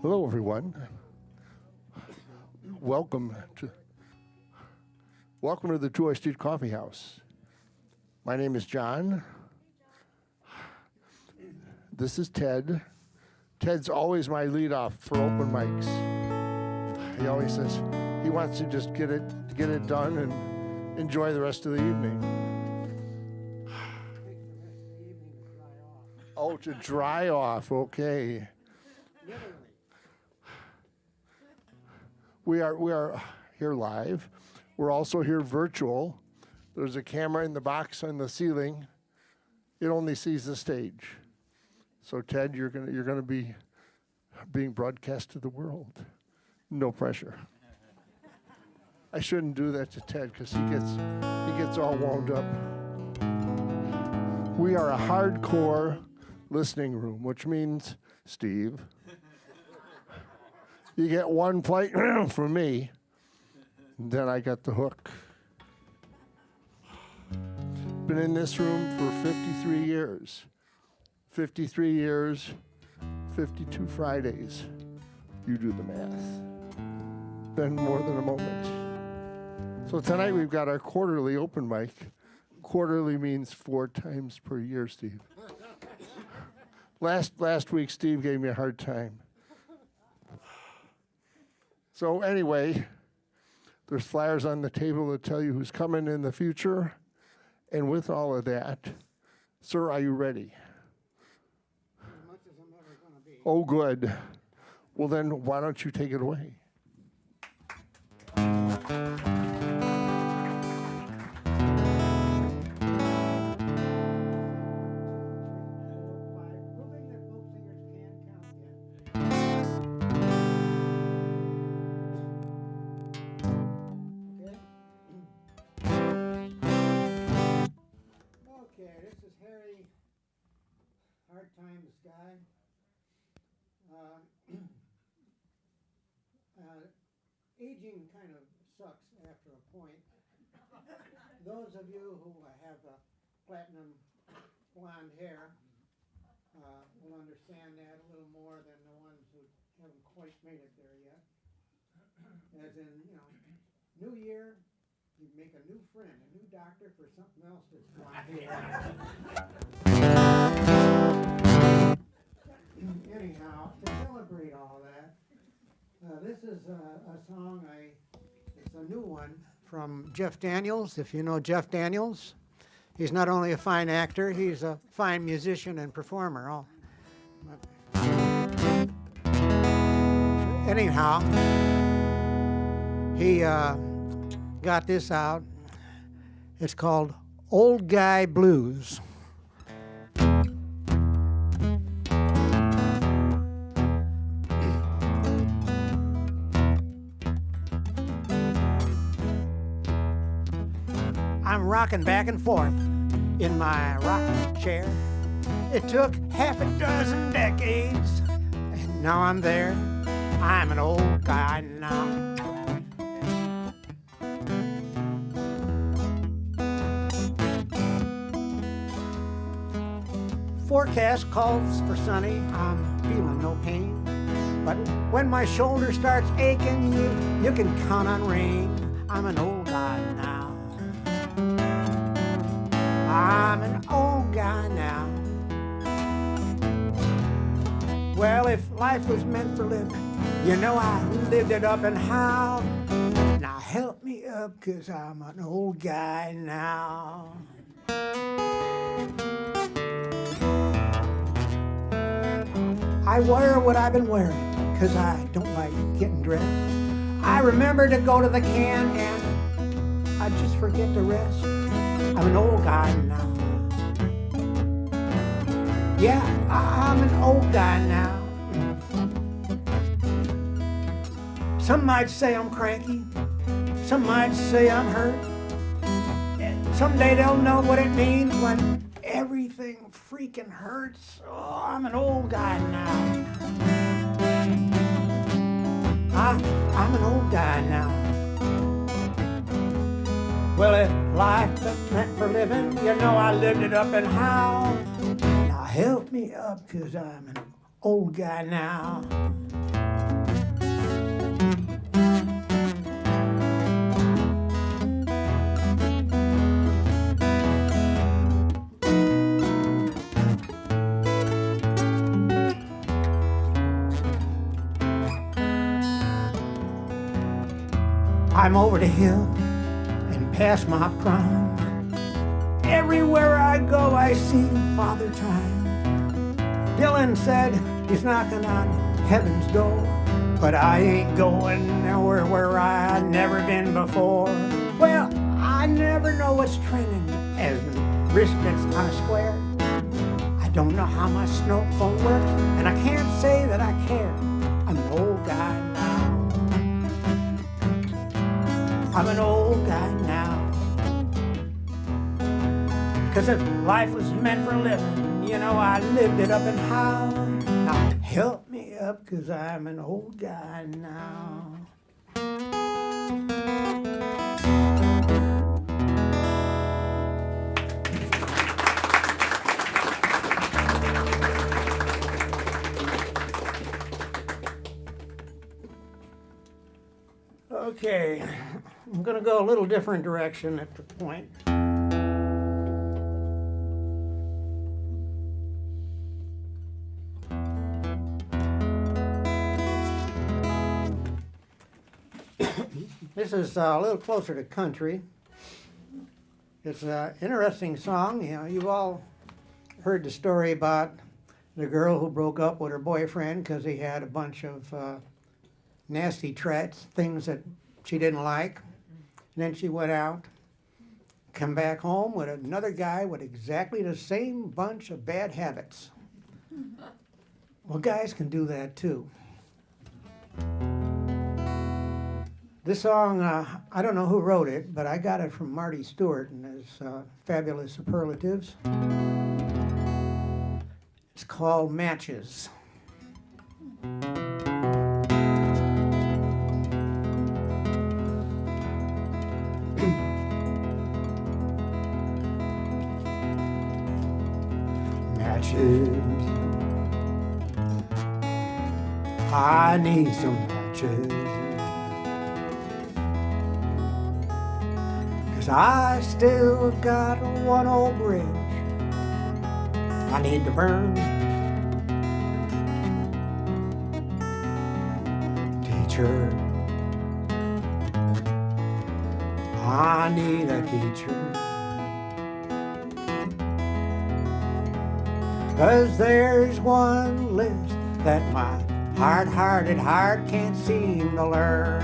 Hello, everyone. Welcome to the 2 Street Coffee House. My name is John. This is Ted. Ted's always my lead off for open mics. He always says he wants to just get it done and enjoy the rest of the evening. Oh, to dry off, okay. We are here live. We're also here virtual. There's a camera in the box on the ceiling. It only sees the stage. So Ted, you're gonna be being broadcast to the world. No pressure. I shouldn't do that to Ted because he gets all wound up. We are a hardcore listening room, which means, Steve, you get one plate from me, then I got the hook. Been in this room for 53 years. 53 years, 52 Fridays. You do the math. Been more than a moment. So tonight we've got our quarterly open mic. Quarterly means 4 times per year, Steve. Last week, Steve gave me a hard time. So anyway, there's flyers on the table that tell you who's coming in the future. And with all of that, sir, are you ready? As much as I'm ever going to be. Oh, good. Well, then why don't you take it away? Hard Times Guy. Aging kind of sucks after a point. Those of you who have platinum blonde hair will understand that a little more than the ones who haven't quite made it there yet. As in, new year, you make a new friend, a new doctor for something else that's blonde hair. Anyhow, to celebrate all that, this is a song, it's a new one from Jeff Daniels, if you know Jeff Daniels. He's not only a fine actor, he's a fine musician and performer. Anyhow, he got this out. It's called Old Guy Blues. I'm rocking back and forth in my rocking chair. It took half a dozen decades, and now I'm there. I'm an old guy now. Forecast calls for sunny. I'm feeling no pain, but when my shoulder starts aching, you can count on rain. I'm an old guy now. I'm an old guy now. Well, if life was meant for living, I lived it up and how. Now help me up, 'cause I'm an old guy now. I wear what I've been wearing, 'cause I don't like getting dressed. I remember to go to the can and I just forget the rest. I'm an old guy now. Yeah, I'm an old guy now. Some might say I'm cranky. Some might say I'm hurt. And someday they'll know what it means when everything freaking hurts. Oh, I'm an old guy now. I'm an old guy now. Well, if life was meant for living, I lived it up and how. Now help me up, 'cause I'm an old guy now. I'm over the hill and past my prime. Everywhere I go, I see Father Time. Dylan said he's knocking on heaven's door, but I ain't going nowhere where I never been before. Well, I never know what's trending as wristbands on a square. I don't know how my snow phone works, and I can't say that I care. I'm an old guy now. I'm an old guy now. 'Cause if life was meant for living, you know, I lived it up and how. Now help me up, 'cause I'm an old guy now. Okay, I'm gonna go a little different direction at the point. This is a little closer to country. It's an interesting song. You know, you've all heard the story about the girl who broke up with her boyfriend because he had a bunch of nasty traits, things that she didn't like. And then she went out, come back home with another guy with exactly the same bunch of bad habits. Well, guys can do that too. This song, I don't know who wrote it, but I got it from Marty Stewart and his fabulous superlatives. It's called Matches. Matches. I need some matches. 'Cause I still got one old bridge I need to burn. Teacher, I need a teacher. 'Cause there's one list that my hard-hearted heart can't seem to learn.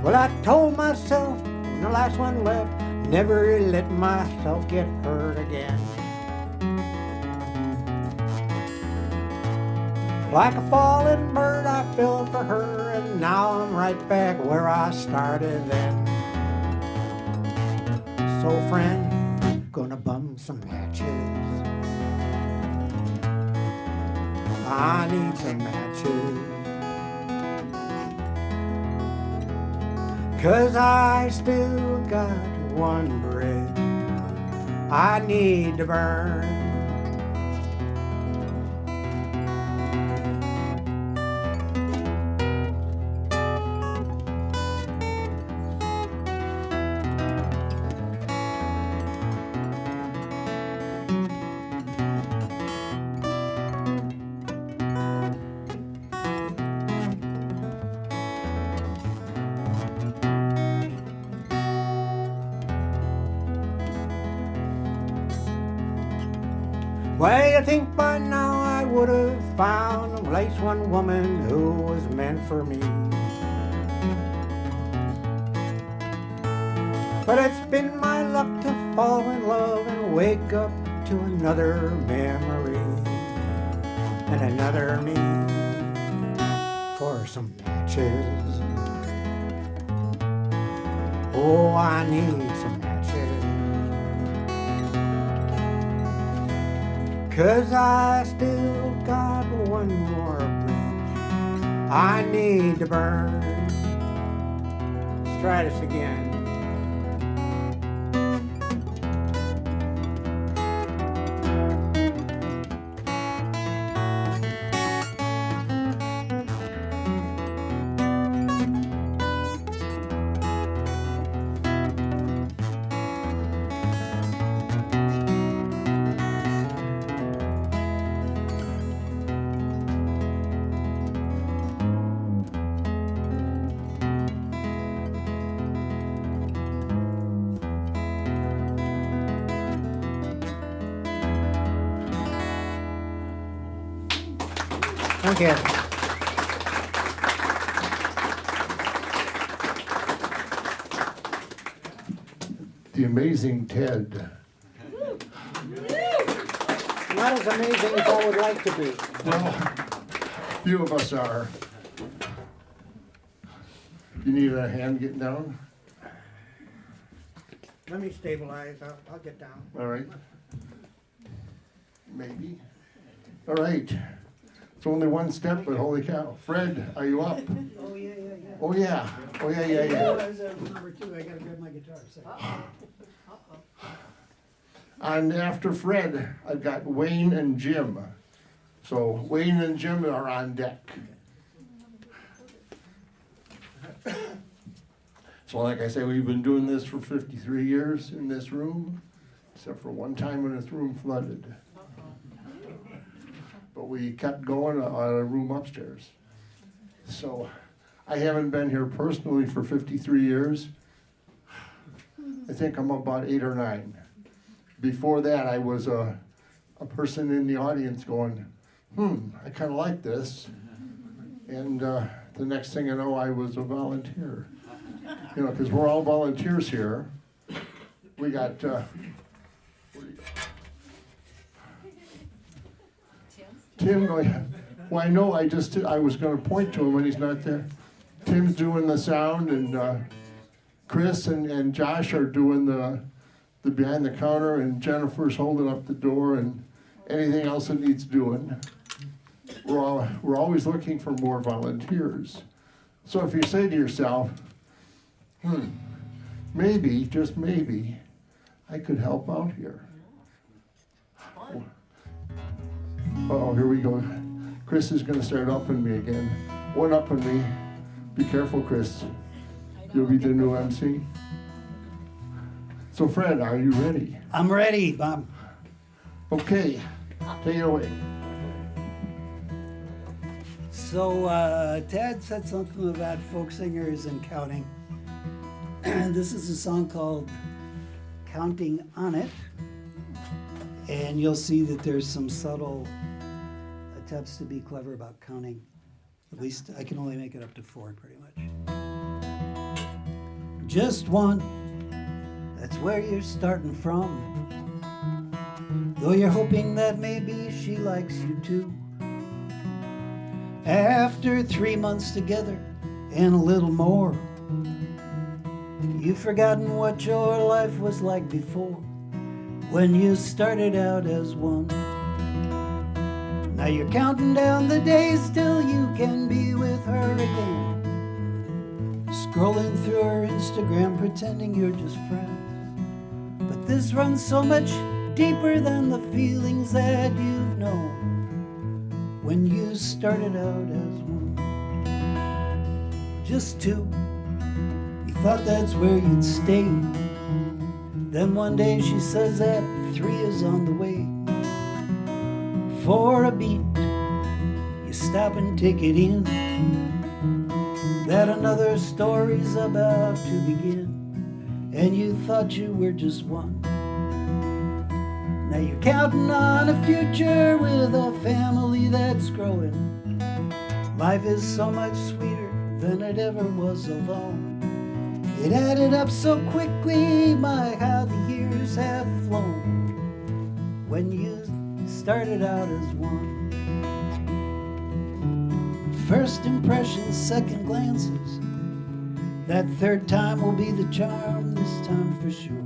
Well, I told myself when the last one left, never let myself get hurt again. Like a fallen bird, I fell for her, and now I'm right back where I started then. So, friend, gonna bum some matches. I need some matches. 'Cause I still got one bridge I need to burn. Well, you think by now I would have found at least one woman who was meant for me. But it's been my luck to fall in love and wake up to another memory and another need for some matches. Oh, I need some matches. 'Cause I still got one more bridge I need to burn. Let's try this again. Thank you. The amazing Ted. Not as amazing as I would like to be. Well, few of us are. You need a hand getting down? Let me stabilize. I'll get down. All right. Maybe. All right. It's only one step, but holy cow. Fred, are you up? Oh, yeah, yeah, yeah. Oh, yeah. Oh, yeah, yeah, I yeah. realize that was number 2. I gotta grab my guitar. And after Fred, I've got Wayne and Jim. So Wayne and Jim are on deck. So like I say, we've been doing this for 53 years in this room, except for one time when this room flooded. But we kept going on a room upstairs. So I haven't been here personally for 53 years. I think I'm about 8 or 9. Before that, I was a person in the audience going, I kind of like this. And the next thing I know, I was a volunteer. You know, because we're all volunteers here. We got, Tim, well, I know I was going to point to him when he's not there. Tim's doing the sound, and Chris and Josh are doing the behind the counter, and Jennifer's holding up the door, and anything else that needs doing. We're always looking for more volunteers. So if you say to yourself, maybe, just maybe, I could help out here. Uh-oh, here we go. Chris is going to start upping me again. One upping me. Be careful, Chris. You'll be the new MC. So Fred, are you ready? I'm ready, Bob. Okay, take it away. So Ted said something about folk singers and counting. This is a song called Counting on It. And you'll see that there's some subtle attempts to be clever about counting. At least I can only make it up to 4 pretty much. Just one, that's where you're starting from. Though you're hoping that maybe she likes you too. After 3 months together and a little more, you've forgotten what your life was like before, when you started out as one. Now you're counting down the days till you can be with her again, scrolling through her Instagram pretending you're just friends. But this runs so much deeper than the feelings that you've known when you started out as one. Just 2, you thought that's where you'd stay. Then one day she says that 3 is on the way. For a beat, you stop and take it in, that another story's about to begin, and you thought you were just one. Now you're counting on a future with a family that's growing. Life is so much sweeter than it ever was alone. It added up so quickly, my, how the years have flown, when you started out as one. First impressions, second glances, that 3rd time will be the charm, this time for sure.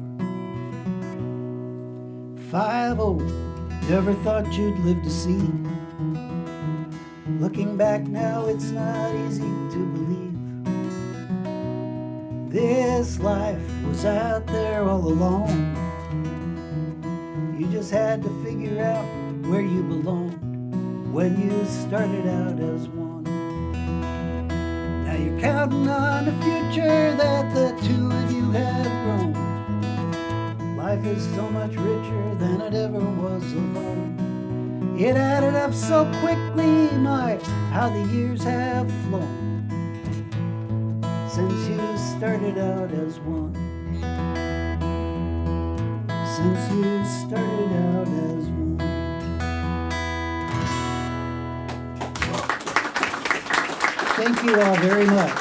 5-0, never thought you'd live to see. Looking back now, it's not easy to believe. This life was out there all along. You just had to figure out where you belonged when you started out as one. Now you're counting on a future that the 2 of you have grown. Life is so much richer than it ever was alone. It added up so quickly, my, how the years have flown, since you started out as one. Since you started out as one. Thank you all very much.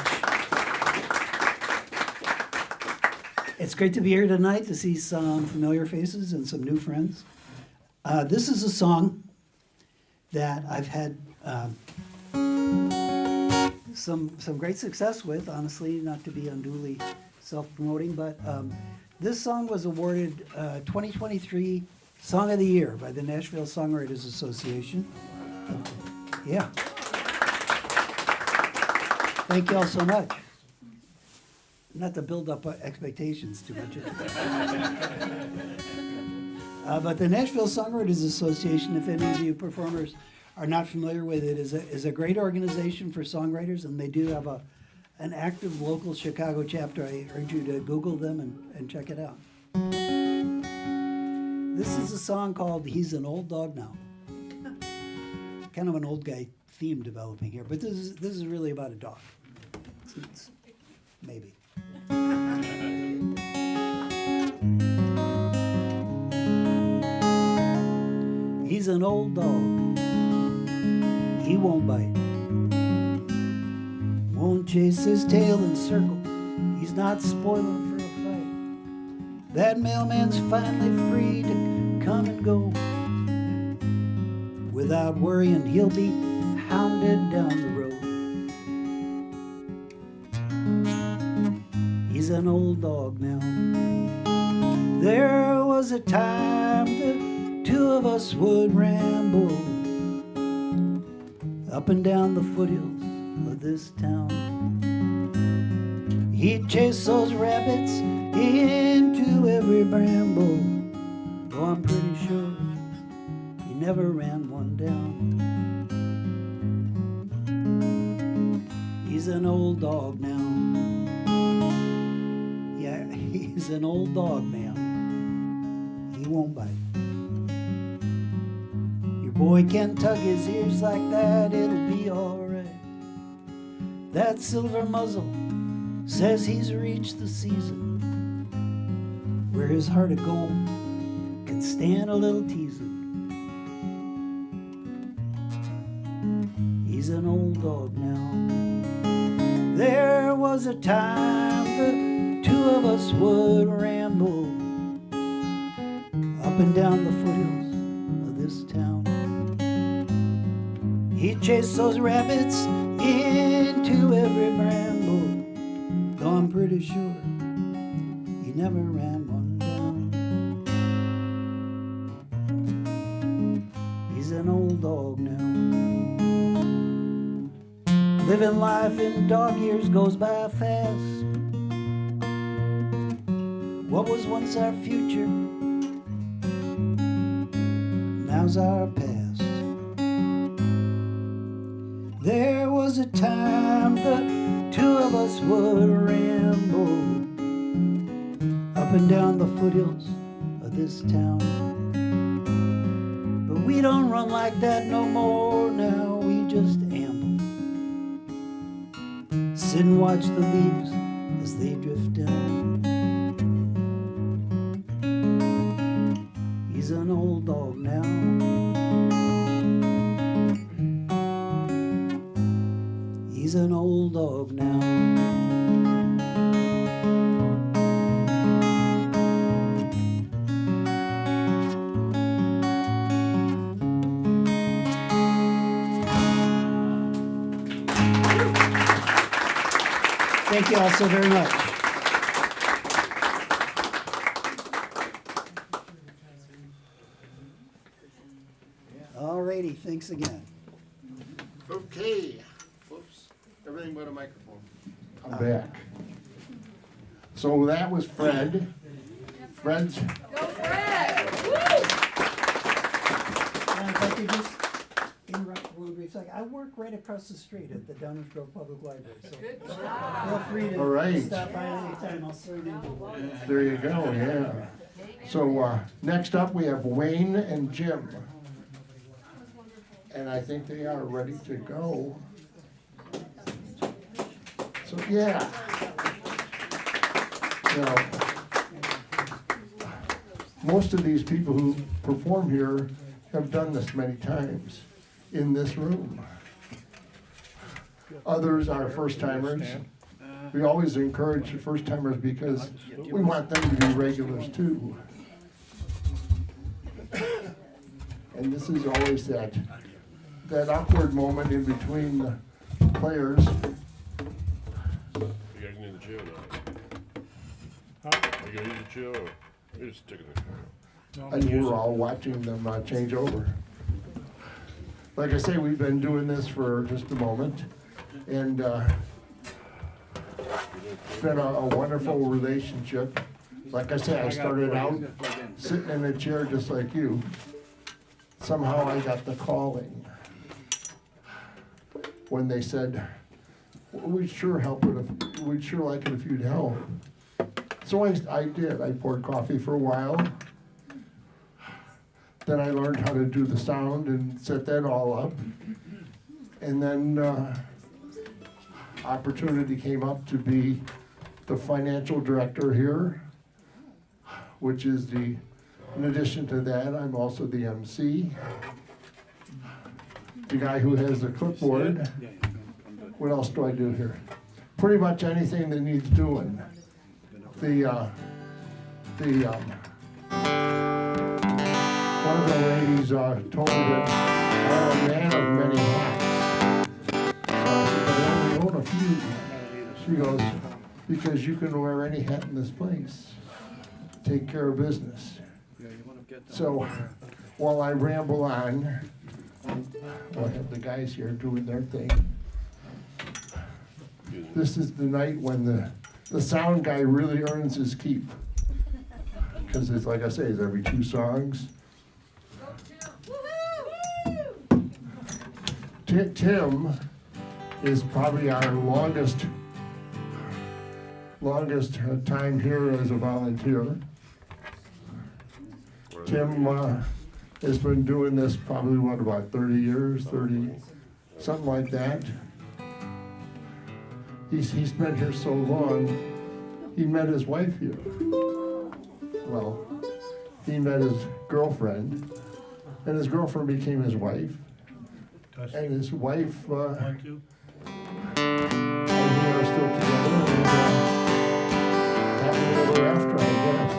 It's great to be here tonight to see some familiar faces and some new friends. This is a song that I've had some great success with, honestly, not to be unduly self-promoting, but this song was awarded 2023 Song of the Year by the Nashville Songwriters Association. Yeah. Thank you all so much. Not to build up expectations too much. But the Nashville Songwriters Association, if any of you performers are not familiar with it, is a great organization for songwriters, and they do have an active local Chicago chapter. I urge you to Google them and check it out. This is a song called He's an Old Dog Now. Kind of an old guy theme developing here, but this is really about a dog. Maybe. He's an old dog. He won't bite. Won't chase his tail in circles. He's not spoiling for a fight. That mailman's finally free to come and go. Without worrying, he'll be hounded down the road. He's an old dog now. There was a time the two of us would ramble up and down the foothills of this town. He'd chase those rabbits into every bramble. Oh, I'm pretty sure he never ran one down. He's an old dog now. Yeah, he's an old dog now. He won't bite. Your boy can tug his ears like that, it'll be alright. That silver muzzle says he's reached the season where his heart of gold can stand a little teasing. He's an old dog now. There was a time the two of us would ramble up and down the foothills of this town. He'd chase those rabbits into every bramble, though I'm pretty sure he never ran one down. He's an old dog now. Living life in dog years goes by fast. What was once our future now's our past. There was a time the two of us would ramble up and down the foothills of this town. But we don't run like that no more now, we just amble. Sit and watch the leaves as they drift down. He's an old dog now. He's an old dog now. Thank you all so very much. All righty, thanks again. Okay. Whoops. Everything but a microphone. I'm back. So that was Fred. Fred's. Go Fred! Woo! If I could just interrupt for one brief second. I work right across the street at the Downers Grove Public Library, so Good job. feel free to All right. stop by anytime. I'll serve you. There you go, yeah. So next up, we have Wayne and Jim. And I think they are ready to go. So, yeah. You know, most of these people who perform here have done this many times in this room. Others are first timers. We always encourage the first timers because we want them to be regulars too. And this is always that awkward moment in between the players. You guys need to chill now. You guys need to chill. You're just sticking it. And we're all watching them change over. Like I say, we've been doing this for just a moment, and it's been a wonderful relationship. Like I say, I started out sitting in a chair just like you. Somehow I got the calling when they said, "We'd sure help it. We'd sure like it if you'd help." So I did. I poured coffee for a while. Then I learned how to do the sound and set that all up. And then opportunity came up to be the financial director here, which is in addition to that, I'm also the MC. The guy who has the clipboard. What else do I do here? Pretty much anything that needs doing. One of the ladies told me that I'm a man of many hats. So I said, but I only own a few. She goes, because you can wear any hat in this place. Take care of business. So while I ramble on, I'll have the guys here doing their thing. This is the night when the sound guy really earns his keep. Because it's like I say, it's every 2 songs. Tim is probably our longest time here as a volunteer. Tim has been doing this probably, about 30 years, something like that. He's been here so long, he met his wife here. Well, he met his girlfriend, and his girlfriend became his wife. And his wife and he are still together, and happily ever after, I guess.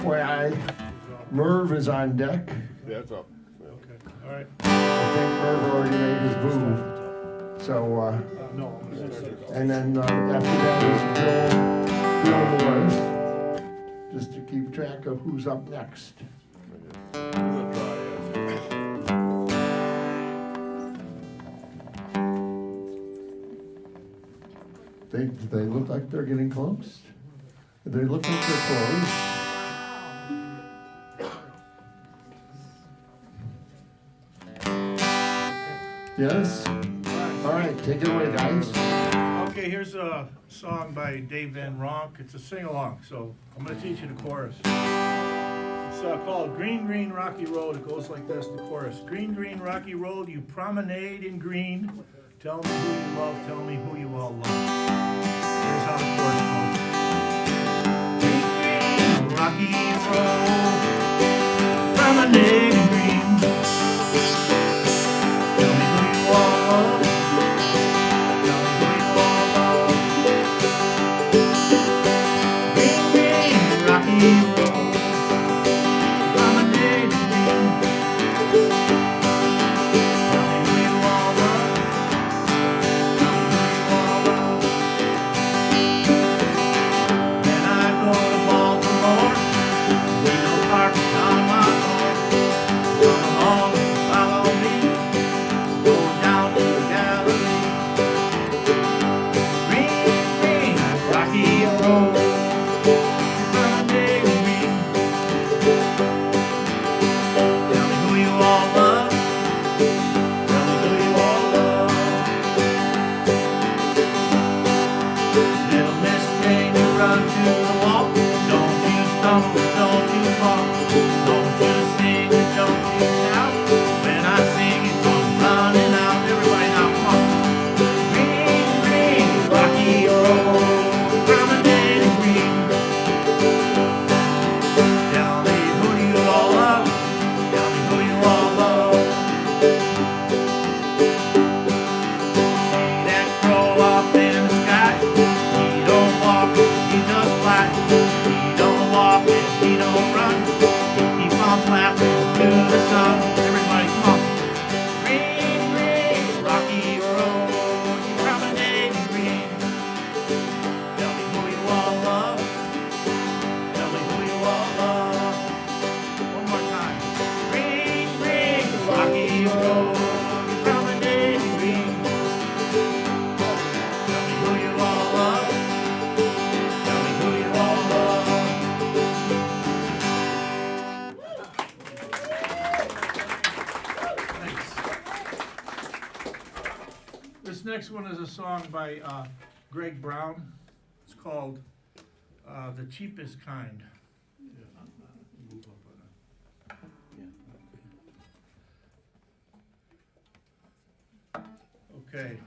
FYI, Merv is on deck. Yeah, it's up. Okay, all right. I think Merv already made his move. So, No. and then after that is Bill Morris, just to keep track of who's up next. They look like they're getting close. They look like they're close. Yes? All right, take it away, guys. Okay, here's a song by Dave Van Ronk. It's a sing-along, so I'm gonna teach you the chorus. It's called Green, Green, Rocky Road. It goes like this, the chorus. Green, green, rocky road, you promenade in green. Tell me who you love, tell me who you all love. Here's how the chorus goes. Green, green, rocky road, promenade in green. Tell me who you all love, tell me who you all love. Green, green, rocky road, promenade in green. Tell me who you all love. Then I go to Baltimore, we go parking on my own. Come along and follow me, go down to the gallery. Green, green, rocky road, promenade in green. next one is a song by Greg Brown. It's called The Cheapest Kind. Okay.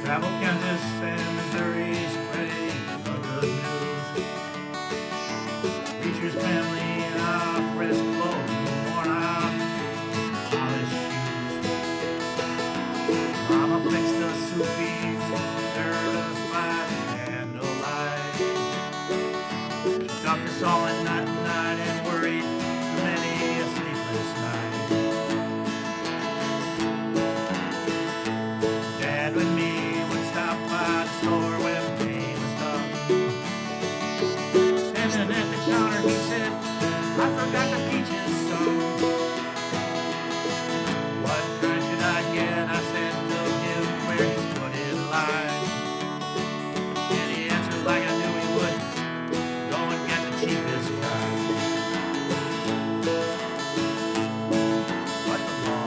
Travel Kansas and Missouri, spreading the good news. Preacher's family in press clothes, worn out, polished shoes. Mama fixed us soup beans, served us by the candlelight. She tucked us all in night and night and worried for many a sleepless night. Dad with me stop by the store when pain was tough. Standing at the counter, he said, I forgot the peaches some. What kind should I get? I said, tell him where he's put in line. And he answered like I knew he would, go and get the cheapest kind. But the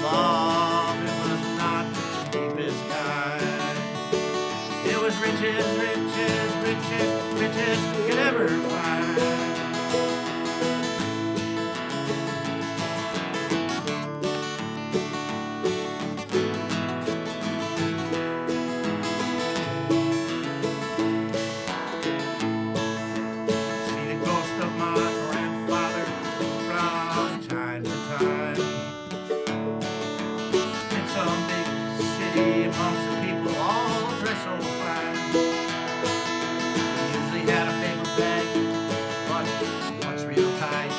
law, it was not the cheapest kind. It was riches, riches, riches, riches you could ever find. See the ghost of my grandfather from time to time. In some big city amongst the people all dressed so fine. He usually had a paper bag, but what's real tight?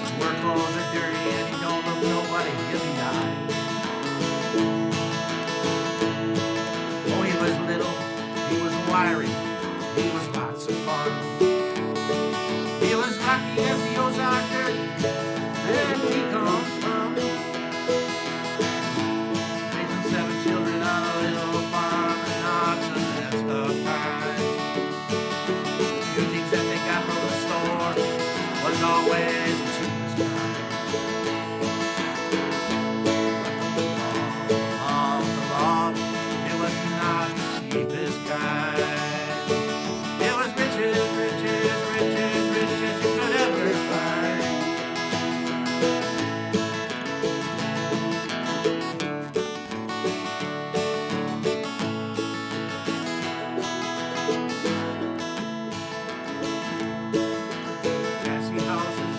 His work clothes are dirty and he don't look nobody in the eye. Oh, he was little, he was wiry, he was lots of fun. He was rocky as the Ozark dirt that he come from. Raising 7 children on a little farm and not the best of times. Few things that they got from the store was always the cheapest kind. But the law, it was not the cheapest kind. It was riches, riches, riches, riches you could ever find. Fancy houses,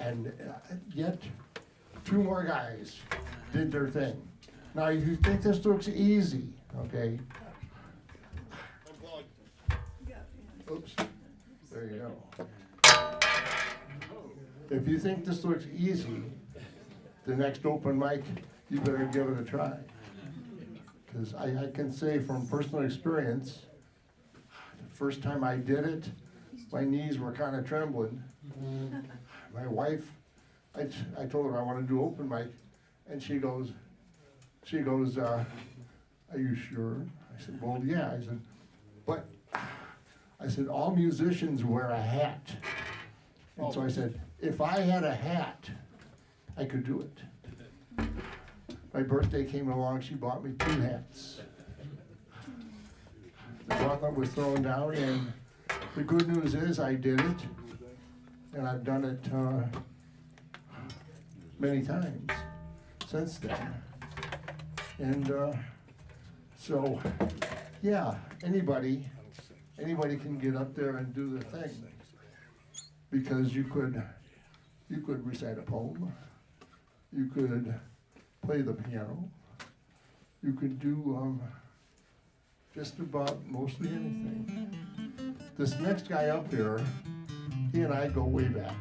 And yet, two more guys did their thing. Now, you think this looks easy, okay? Oops, there you go. If you think this looks easy, the next open mic, you better give it a try. Because I can say from personal experience, the first time I did it, my knees were kind of trembling. My wife, I told her I want to do open mic, and she goes, are you sure? I said, well, yeah. I said, all musicians wear a hat. And so I said, if I had a hat, I could do it. My birthday came along, she bought me 2 hats. The gauntlet was thrown down, and the good news is I did it, and I've done it many times since then. And so, yeah, anybody can get up there and do the thing, because you could recite a poem, you could play the piano, you could do just about mostly anything. This next guy up here, he and I go way back.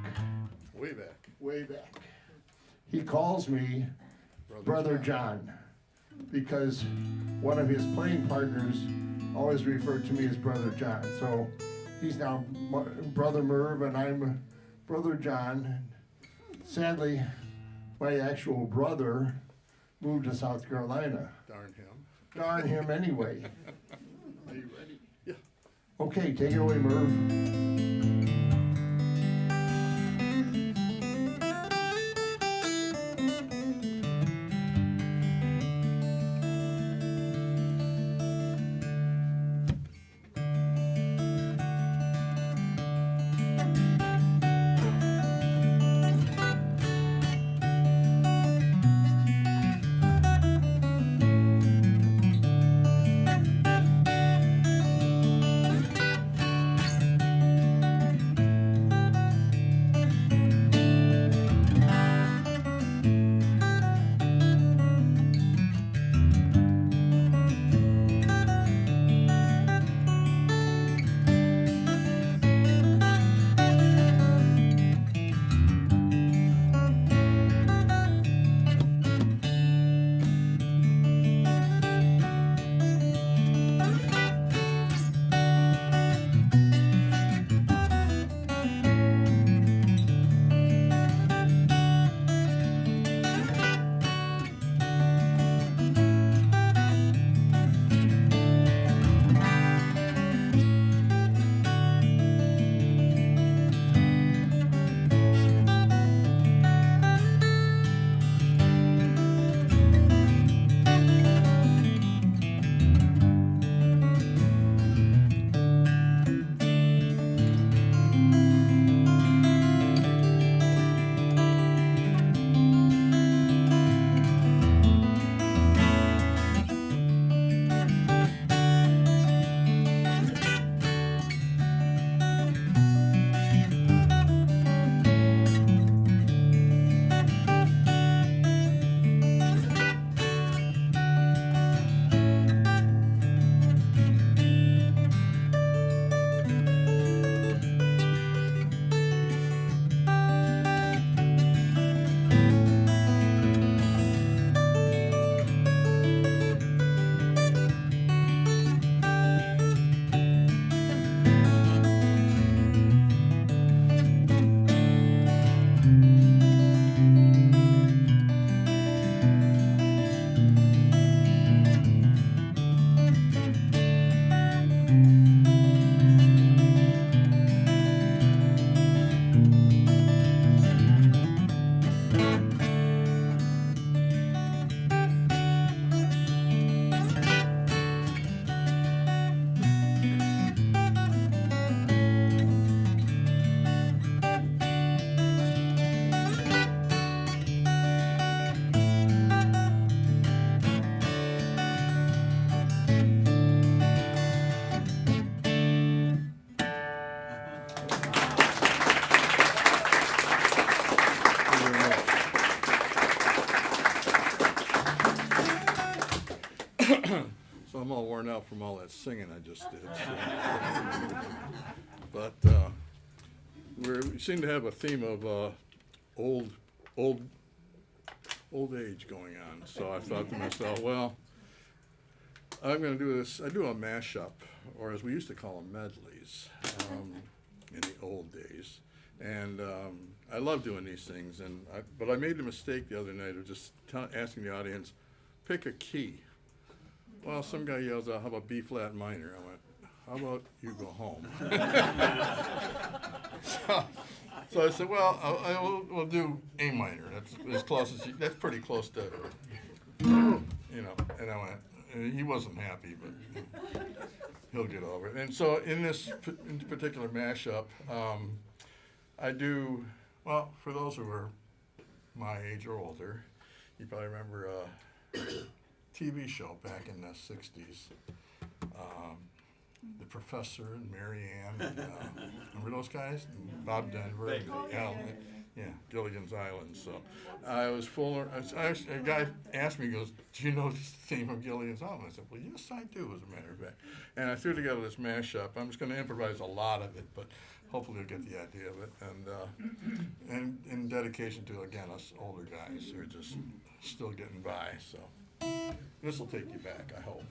Way back. Way back. He calls me Brother John, because one of his playing partners always referred to me as Brother John. So he's now Brother Merv, and I'm Brother John. Sadly, my actual brother moved to South Carolina. Darn him. Darn him anyway. Are you ready? Yeah. Okay, take it away, Merv. out from all that singing I just did. But we seem to have a theme of old age going on. So I thought to myself, well, I'm going to do this. I do a mashup, or as we used to call them, medleys, in the old days. And I love doing these things. But I made the mistake the other night of just asking the audience, pick a key. Well, some guy yells out, how about B flat minor? I went, how about you go home? So I said, well, we'll do A minor. That's as close as that's pretty close to, you know. And I went, he wasn't happy, but he'll get over it. And so in this particular mashup, I do, well, for those who are my age or older, you probably remember a TV show back in the 60s. The Professor and Mary Ann, and, remember those guys? And Bob Denver, and Gilligan's Island. So I was a guy asked me, he goes, do you know the theme of Gilligan's Island? I said, well, yes, I do, as a matter of fact. And I threw together this mashup. I'm just going to improvise a lot of it, but hopefully you'll get the idea of it. And in dedication to, again, us older guys who are just still getting by. So this will take you back, I hope.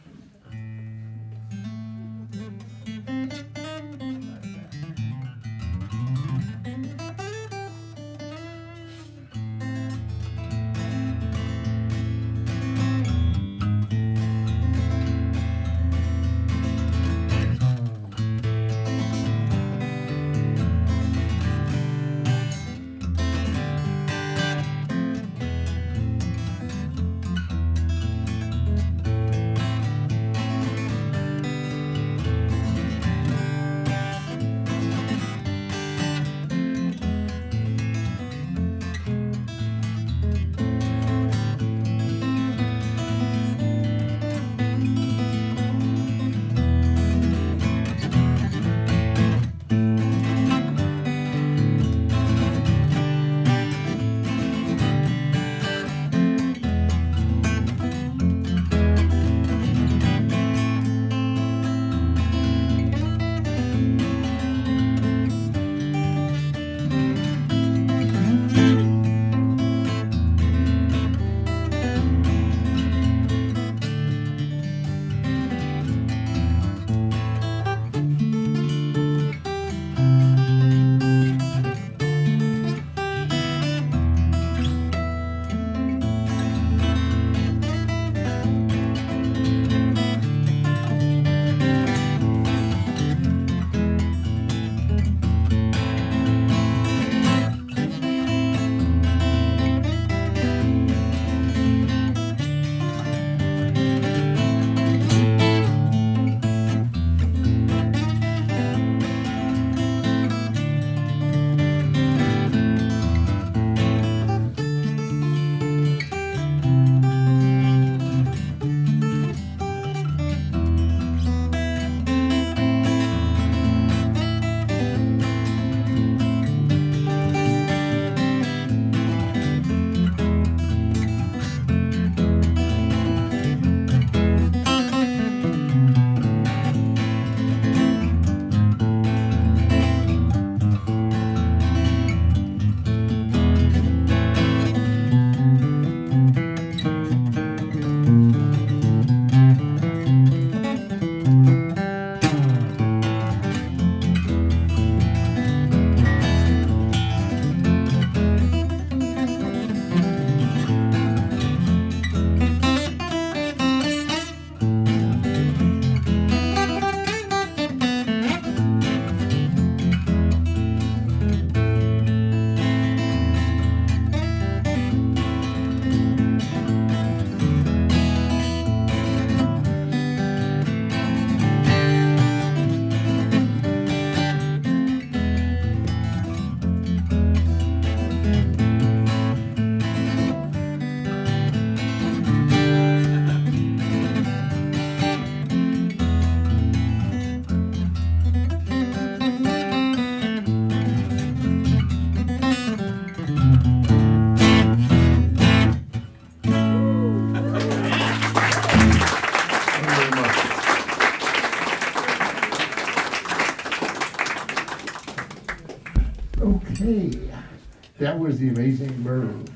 That was the amazing Merv,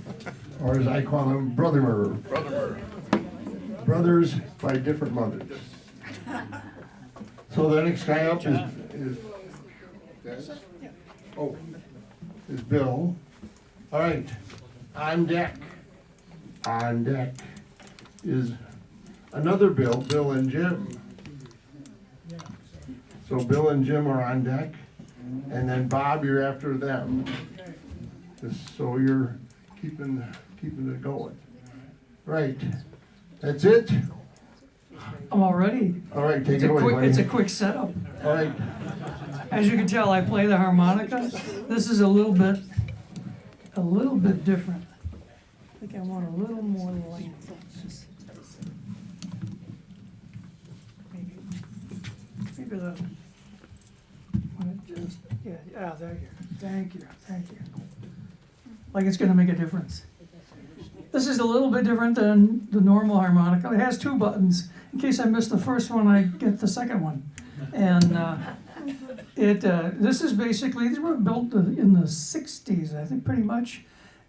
or as I call him, Brother Merv. Brother Merv. Brothers by different mothers. So the next guy up is Bill. All right, on deck. On deck is another Bill and Jim. So Bill and Jim are on deck, and then Bob, you're after them. So you're keeping it going. Right, that's it? I'm all ready. All right, take It's it a away, quick, buddy. it's a quick setup. All right, As you can tell, I play the harmonica. This is a little bit different. I think I want a little more length on this. Maybe the, yeah, there you go. Thank you. Like it's gonna make a difference. This is a little bit different than the normal harmonica. It has two buttons. In case I miss the first one, I get the second one. And this is basically, these were built in the 60s, I think, pretty much.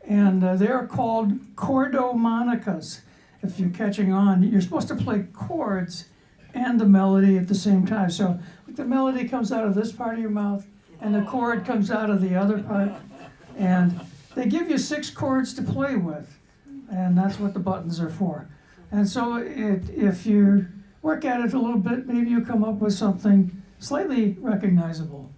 And they're called chordomonicas. If you're catching on, you're supposed to play chords and the melody at the same time. So the melody comes out of this part of your mouth, and the chord comes out of the other part. And they give you 6 chords to play with, and that's what the buttons are for. And so if you work at it a little bit, maybe you come up with something slightly recognizable.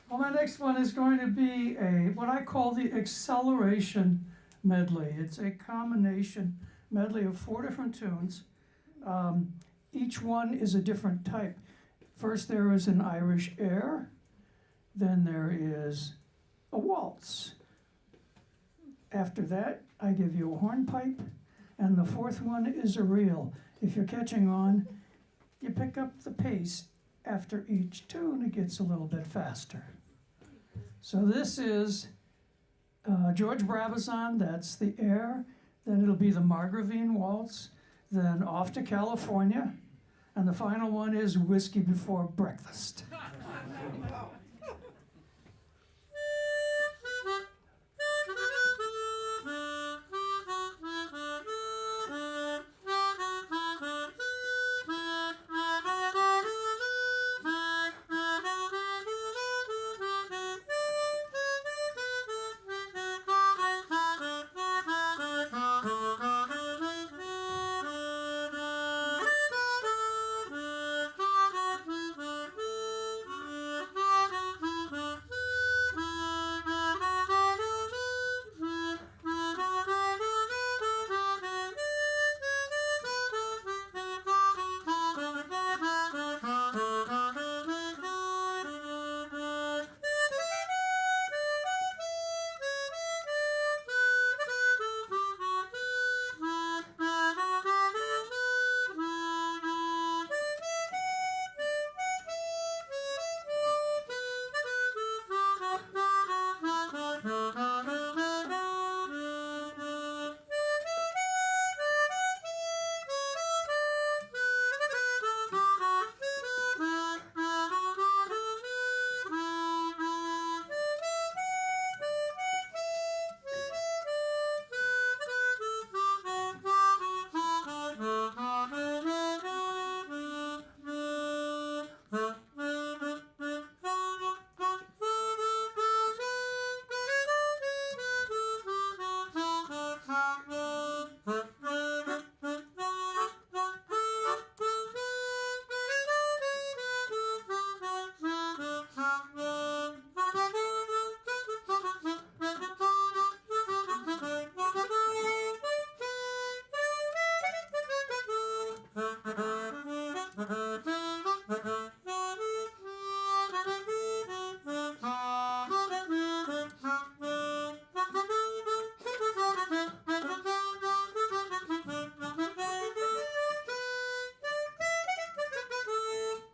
Well, my next one is going to be what I call the acceleration medley. It's a combination medley of 4 different tunes. Each one is a different type. First there is an Irish air, then there is a waltz. After that, I give you a hornpipe, and the 4th one is a reel. If you're catching on, you pick up the pace. After each tune, it gets a little bit faster. So this is George Brabazon, that's the air. Then it'll be the Margravine Waltz, then Off to California, and the final one is Whiskey Before Breakfast.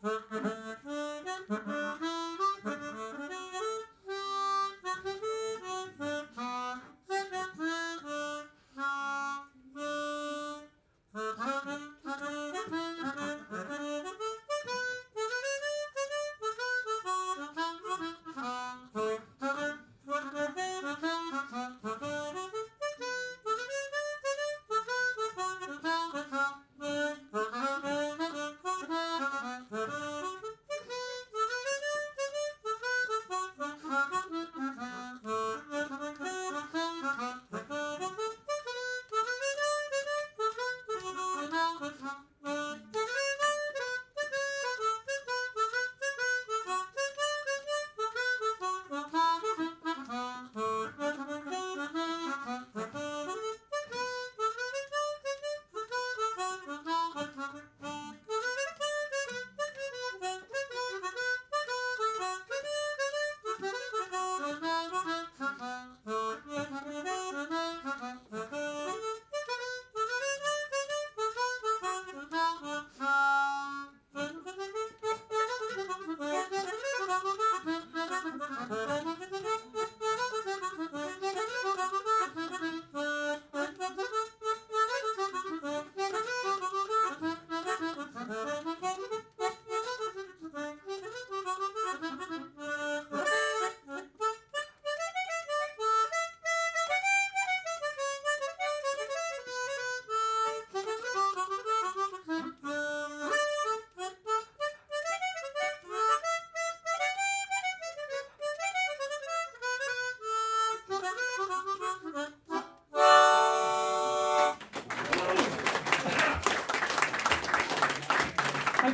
Thank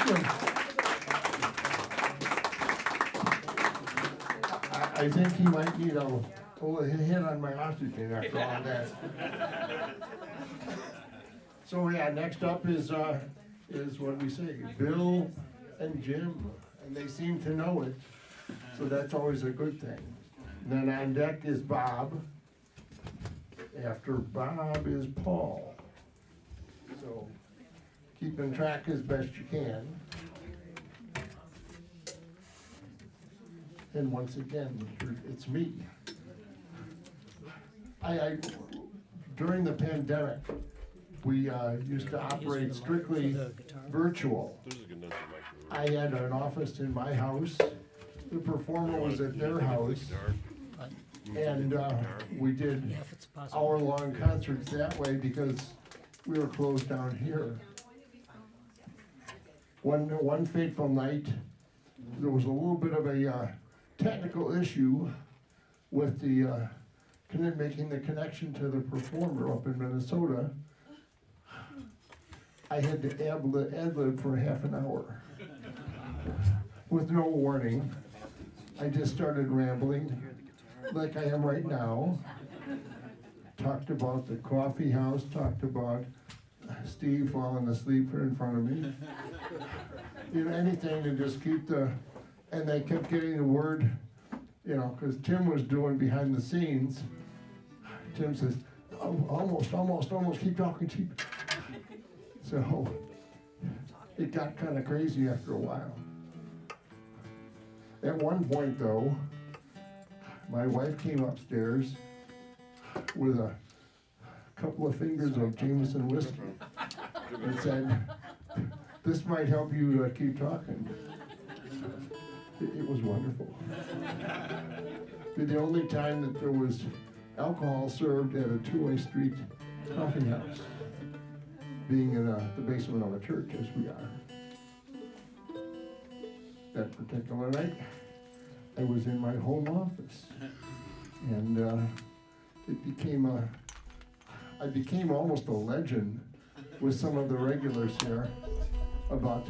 you. I think he might need a hit on my oxygen after all that. So yeah, next up is what we say, Bill and Jim, and they seem to know it, so that's always a good thing. And then on deck is Bob. After Bob is Paul. So keeping track as best you can. And once again, it's me. During the pandemic, we used to operate strictly virtual. This is good enough for my I had an office in my house. The performer was at their house. And we did hour-long concerts that way because we were closed down here. One fateful night, there was a little bit of a technical issue with the making the connection to the performer up in Minnesota. I had to ad-lib for half an hour with no warning. I just started rambling like I am right now. Talked about the coffee house, talked about Steve falling asleep here in front of me. You know, anything to just keep and they kept getting the word, you know, because Tim was doing behind the scenes. Tim says, oh, almost, keep talking. So it got kind of crazy after a while. At one point though, my wife came upstairs with a couple of fingers of Jameson whiskey and said, this might help you keep talking. It was wonderful. The only time that there was alcohol served at a two-way street coffee house, being in the basement of a church as we are. That particular night, I was in my home office, and I became almost a legend with some of the regulars here about,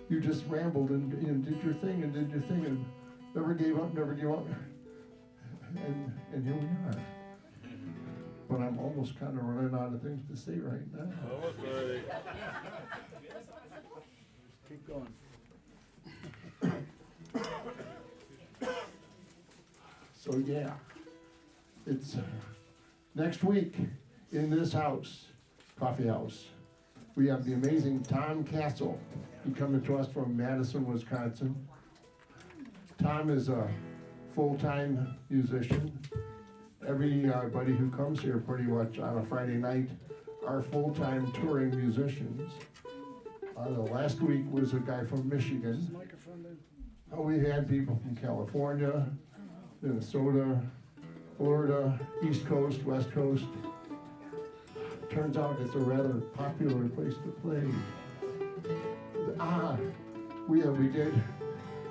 you just rambled and did your thing and never gave up, and here we are. But I'm almost kind of running out of things to say right now. Oh, sorry. Keep going. So yeah, it's next week in this house, coffee house, we have the amazing Tom Castle. He coming to us from Madison, Wisconsin. Tom is a full-time musician. Everybody who comes here pretty much on a Friday night are full-time touring musicians. The last week was a guy from Michigan. We've had people from California, Minnesota, Florida, East Coast, West Coast. Turns out it's a rather popular place to play.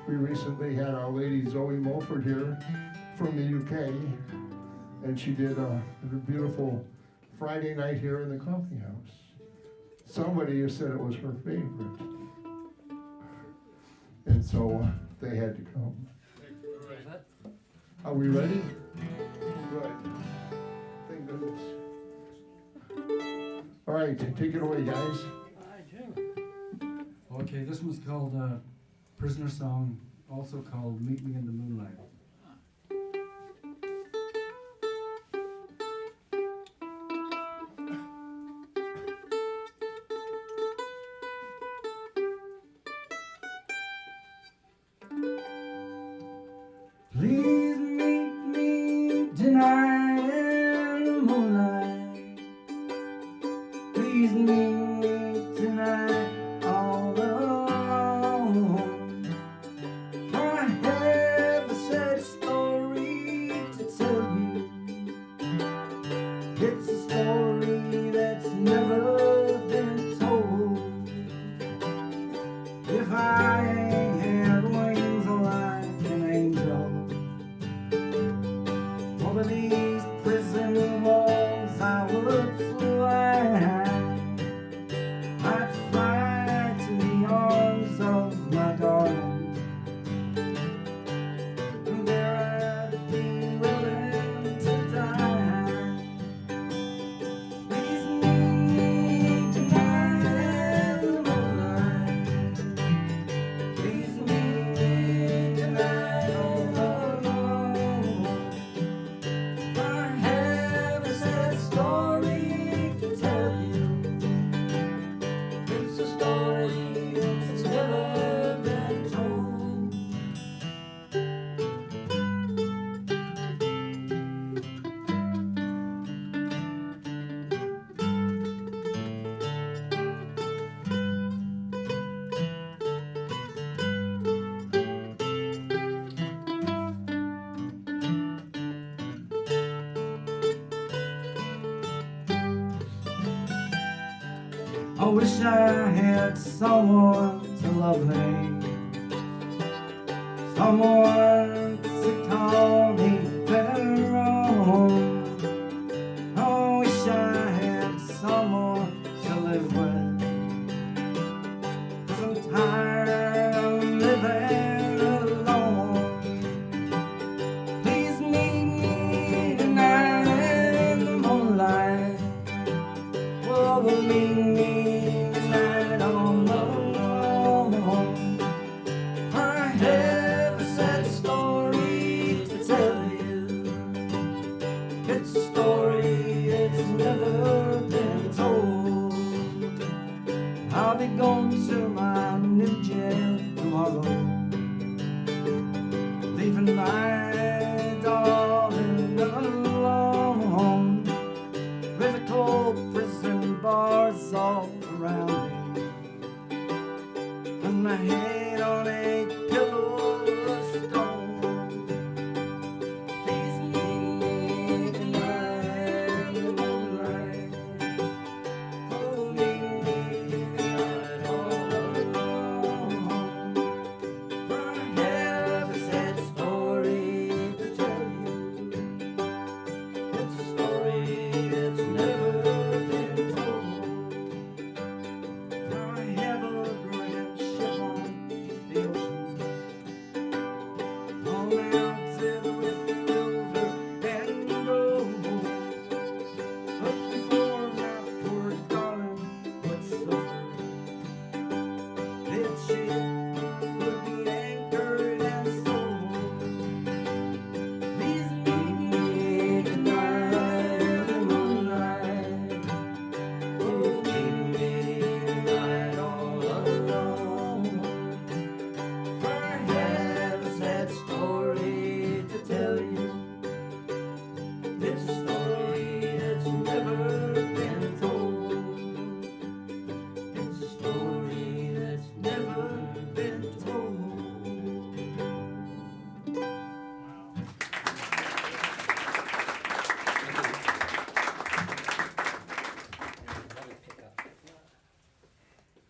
We recently had our lady Zoe Mulford here from the UK, and she did a beautiful Friday night here in the coffee house. Somebody has said it was her favorite, and so they had to come. Are we ready? Good. Thank goodness. All right, take it away, guys. Okay, this one's called Prisoner Song, also called Meet Me in the Moonlight. Please meet me tonight in the moonlight. Please meet me tonight all alone. For I have a sad story to tell you. It's a story that's never been told. If I had wings like an angel, over these prison walls I would fly. I'd fly to the arms of my darling, and there I'd be willing to die. Please meet me tonight in the moonlight. Please meet me tonight all alone. I have a sad story to tell you. It's a story that's never been told. I wish I had someone to love me, someone to call me their own. I wish I had someone to live with, 'cause I'm tired of living alone. Please meet me tonight in the moonlight. Oh, meet me tonight all alone. I have a sad story to tell you. It's a story that's never been told. I'll be going to my new jail tomorrow, leaving my darling alone, with the cold prison bars all around me, and my head on a pillow of stone. Please meet me tonight in the moonlight. Oh, meet me tonight all alone. For I have a sad story to tell you. It's a story that's never been told. I have a great ship on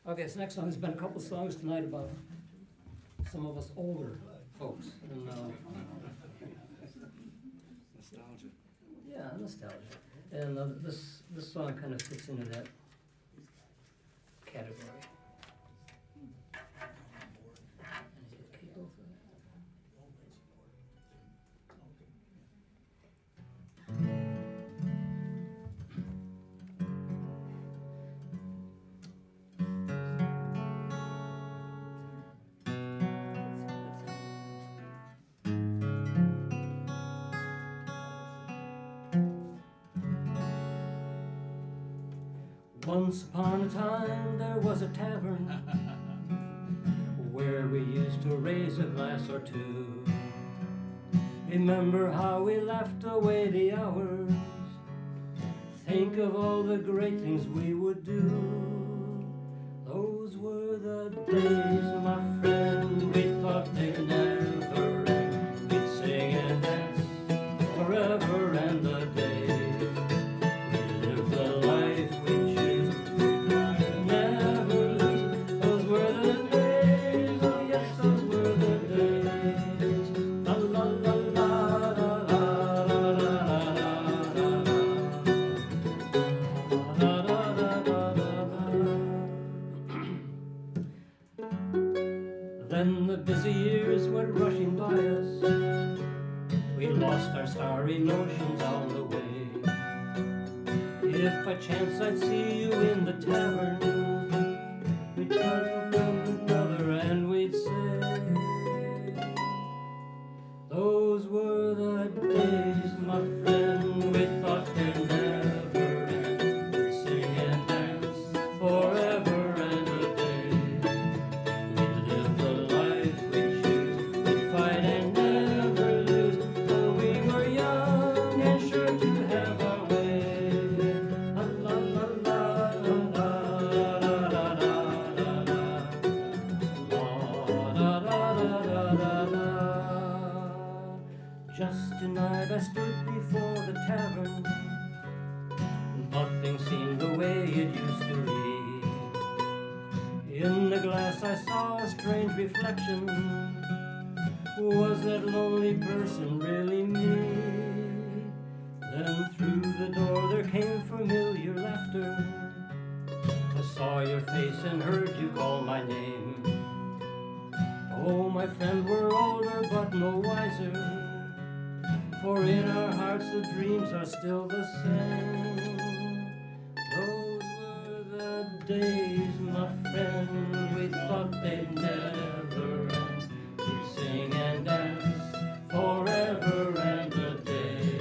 Okay, this next song, there's been a couple songs tonight about some of us older folks. And, nostalgia. Yeah, nostalgia. And this song kind of fits into that category. Once upon a time there was a tavern where we used to raise a glass or two. Remember how we laughed away the hours. Think of all the great things we would do. Those were the days, my friend, we thought they'd never end. We'd sing and dance forever and a day. We lived the life we choose, never lose. Those were the days, oh yes, those were the days. La la la la la la la la la la la. Then the busy years went rushing by us. We lost our starry notions on the way. If by chance I'd see you in the tavern, we'd turn to one another and we'd say, those were the days, my friend, we thought they'd never end. We'd sing and dance forever and a day. We'd live the life we choose, we'd fight and never lose, for we were young and sure to have our way. La la la la la la la la la la la. Just tonight I stood before the tavern. Nothing seemed the way it used to be. In the glass I saw a strange reflection. Was that lonely person really me? Then through the door there came familiar laughter. I saw your face and heard you call my name. Oh, my friend, we're older but no wiser. For in our hearts the dreams are still the same. Those were the days, my friend, we thought they'd never end. We'd sing and dance forever and a day.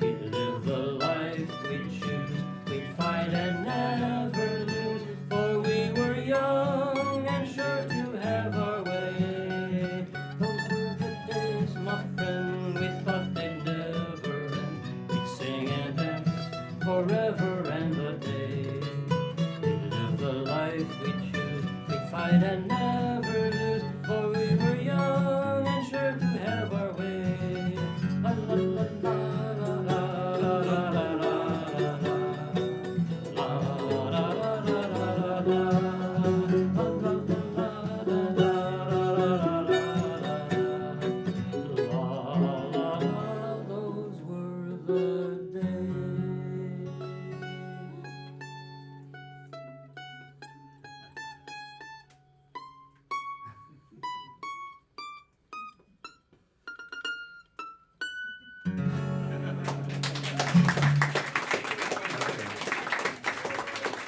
We'd live the life we'd choose, we'd fight and never lose, for we were young and sure to have our way. Those were the days, my friend, we thought they'd never end. We'd sing and dance forever and a day. We'd live the life we choose, we'd fight and never lose, for we were young and sure to have our way. La la la la la la la la la those were the days.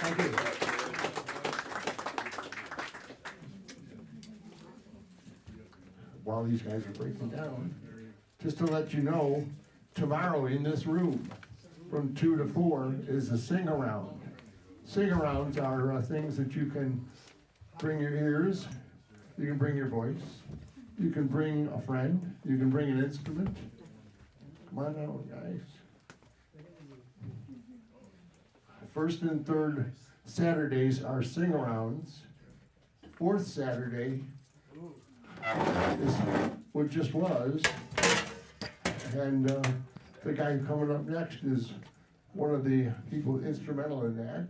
Thank you. While these guys are breaking down, just to let you know, tomorrow in this room, from 2 to 4, is a sing-around. Sing-arounds are things that you can bring your ears, you can bring your voice, you can bring a friend, you can bring an instrument. Come on out, guys. First and third Saturdays are sing-arounds. Fourth Saturday is what just was, and the guy coming up next is one of the people instrumental in that.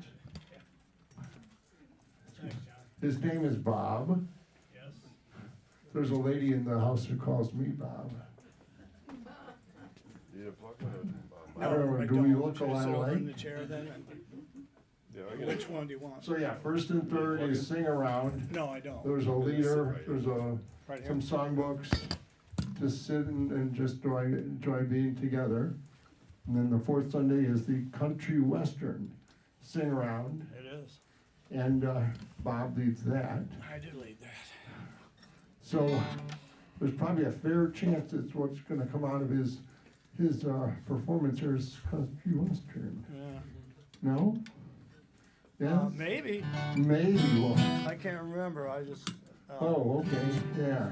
His name is Bob. Yes. There's a lady in the house who calls me Bob. Need a plug with it? I don't know, do we look a Should I lot sit over in the alike? chair then? Yeah, I got Which it. one do you want? So yeah, first and third is sing around. No, I don't. There's a leader, there's Right here. some songbooks to sit and just enjoy being together. And then the fourth Sunday is the country western sing around, It is. and Bob leads that. I did lead that. So there's probably a fair chance it's what's gonna come out of his performance here is country western. Yeah. No? Yeah? Maybe. Maybe, well, I can't remember. I just. oh, okay, yeah.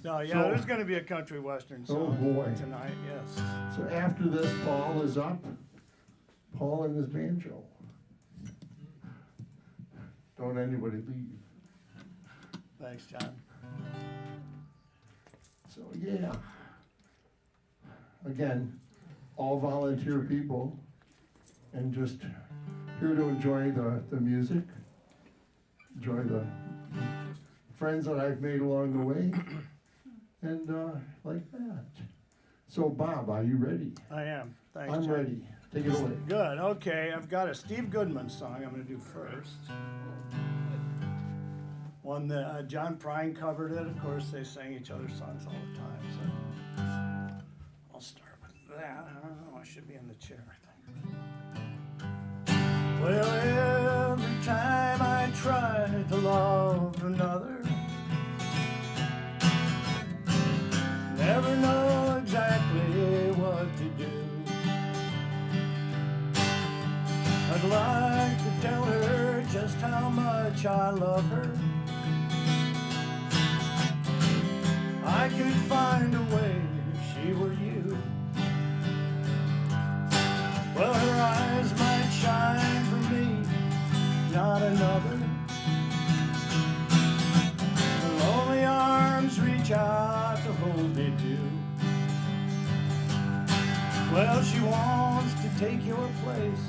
No, yeah, So- there's gonna be a country western Oh, song boy. tonight, yes. So after this, Paul is up. Paul and his banjo. Don't anybody leave. Thanks, John. So, yeah. Again, all volunteer people and just here to enjoy the music, enjoy the friends that I've made along the way, and like that. So, Bob, are you ready? I am. Thanks, I'm John. ready. Take it away. Good, okay, I've got a Steve Goodman song I'm gonna do first. One that John Prine covered it, of course, they sang each other's songs all the time, so. I'll start with that, I don't know, I should be in the chair, I think. Well, every time I try to love another, never know exactly what to do. I'd like to tell her just how much I love her. I could find a way if she were you. Well, her eyes might shine for me, not another. Her lonely arms reach out to hold me too. Well, she wants to take your place,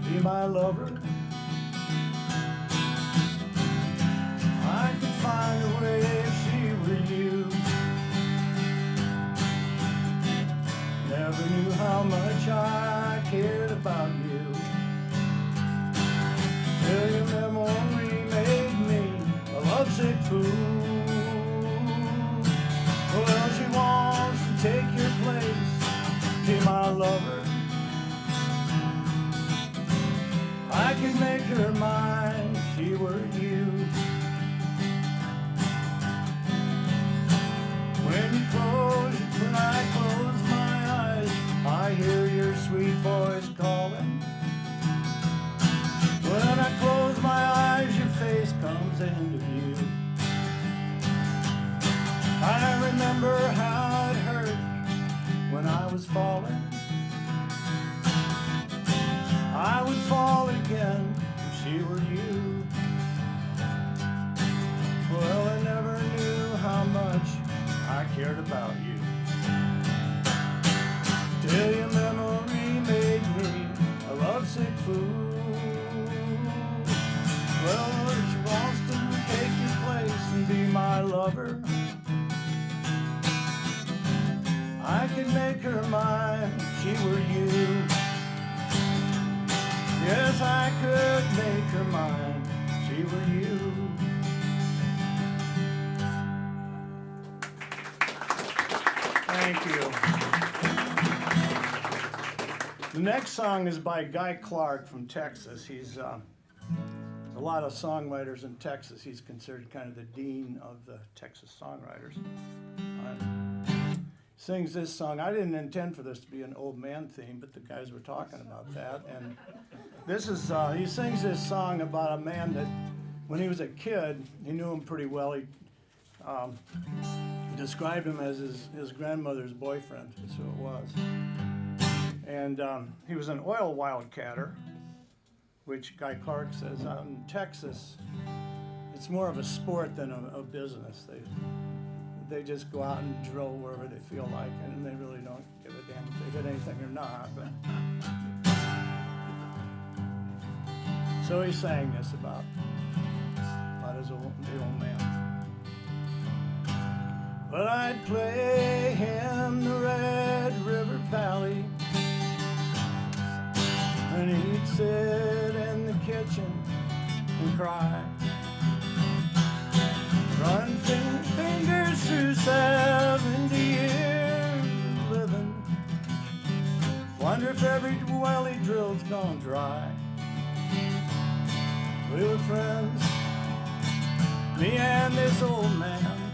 be my lover. I could find a way if she were you. Never knew how much I cared about you, till your memory made me a lovesick fool. Well, she wants to take your place, be my lover. I could make her mine if she were you. When I close my eyes, I hear your sweet voice calling. When I close my eyes, your face comes into view. I remember how it hurt when I was falling. I would fall again if she were you. Well, I never knew how much I cared about you, till your memory made me a lovesick fool. Well, she wants to take your place and be my lover. I could make her mine if she were you. Yes, I could make her mine if she were you. Thank you. The next song is by Guy Clark from Texas. He's a lot of songwriters in Texas. He's considered kind of the dean of the Texas songwriters. Sings this song. I didn't intend for this to be an old man theme, but the guys were talking about that. And this is, he sings this song about a man that, when he was a kid, he knew him pretty well. He described him as his grandmother's boyfriend, is who it was. And he was an oil wildcatter, which Guy Clark says out in Texas, it's more of a sport than a business. They just go out and drill wherever they feel like, and they really don't give a damn if they hit anything or not. But so he sang this about was the old man. Well, I'd play him the Red River Valley, and he'd sit in the kitchen and cry. Run fingers through 70 years of living. Wonder if every well he drilled's gone dry. We were friends, me and this old man,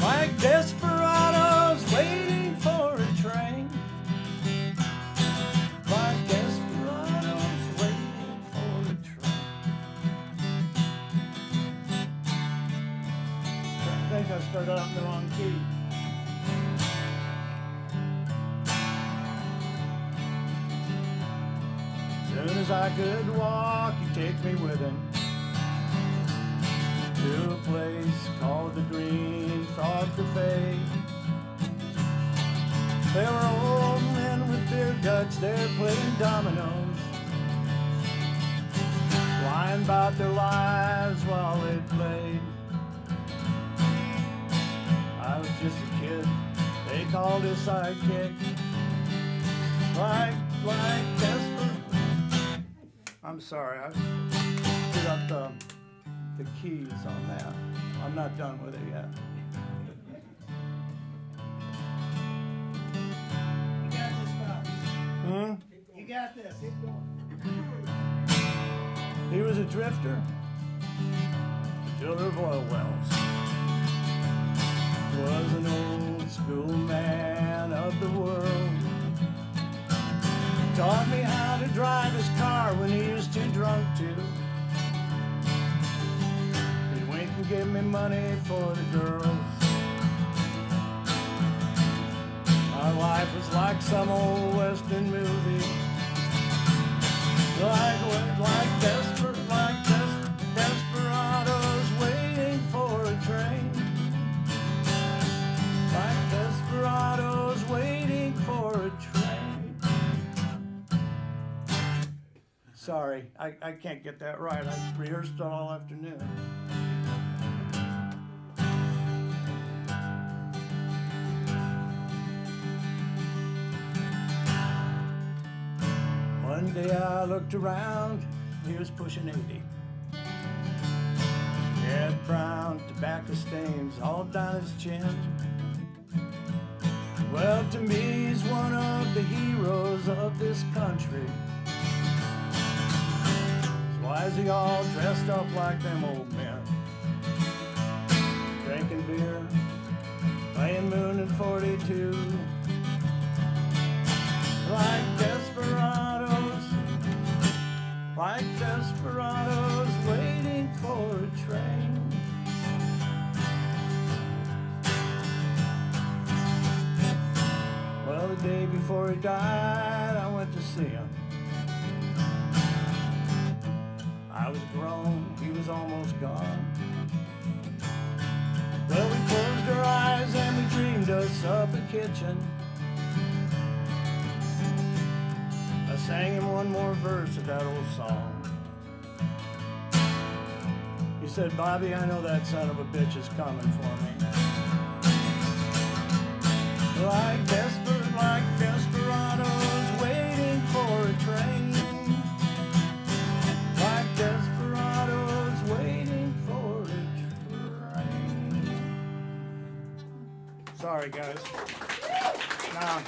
like desperados waiting for a train. Like desperados waiting for a train. I think I started out in the wrong key. Soon as I could walk, he'd take me with him to a place called the Green Frog Cafe. There were old men with beer guts there playing dominoes, lying about their lives while they played. I was just a kid, they called his sidekick, like desperate. I'm sorry, I screwed up the keys on that. I'm not done with it yet. You got this, Bob. Hmm? You got this. Keep going. He was a drifter, driller of oil wells. Was an old school man of the world. Taught me how to drive his car when he was too drunk to. He'd wink and give me money for the girls. My life was like some old western movie. Like desperados waiting for a train. Like desperados waiting for a train. Sorry, I can't get that right. I rehearsed it all afternoon. One day I looked around, he was pushing 80. He had brown tobacco stains all down his chin. Well, to me, he's one of the heroes of this country. So why is he all dressed up like them old men? Drinking beer, playing Moon and 42. Like desperados waiting for a train. Well, the day before he died, I went to see him. I was grown, he was almost gone. Well, we closed our eyes and we dreamed us up a kitchen. I sang him one more verse of that old song. He said, Bobby, I know that son of a bitch is coming for me. Like desperados waiting for a train. Like desperados waiting for a train. Sorry, guys. Nah,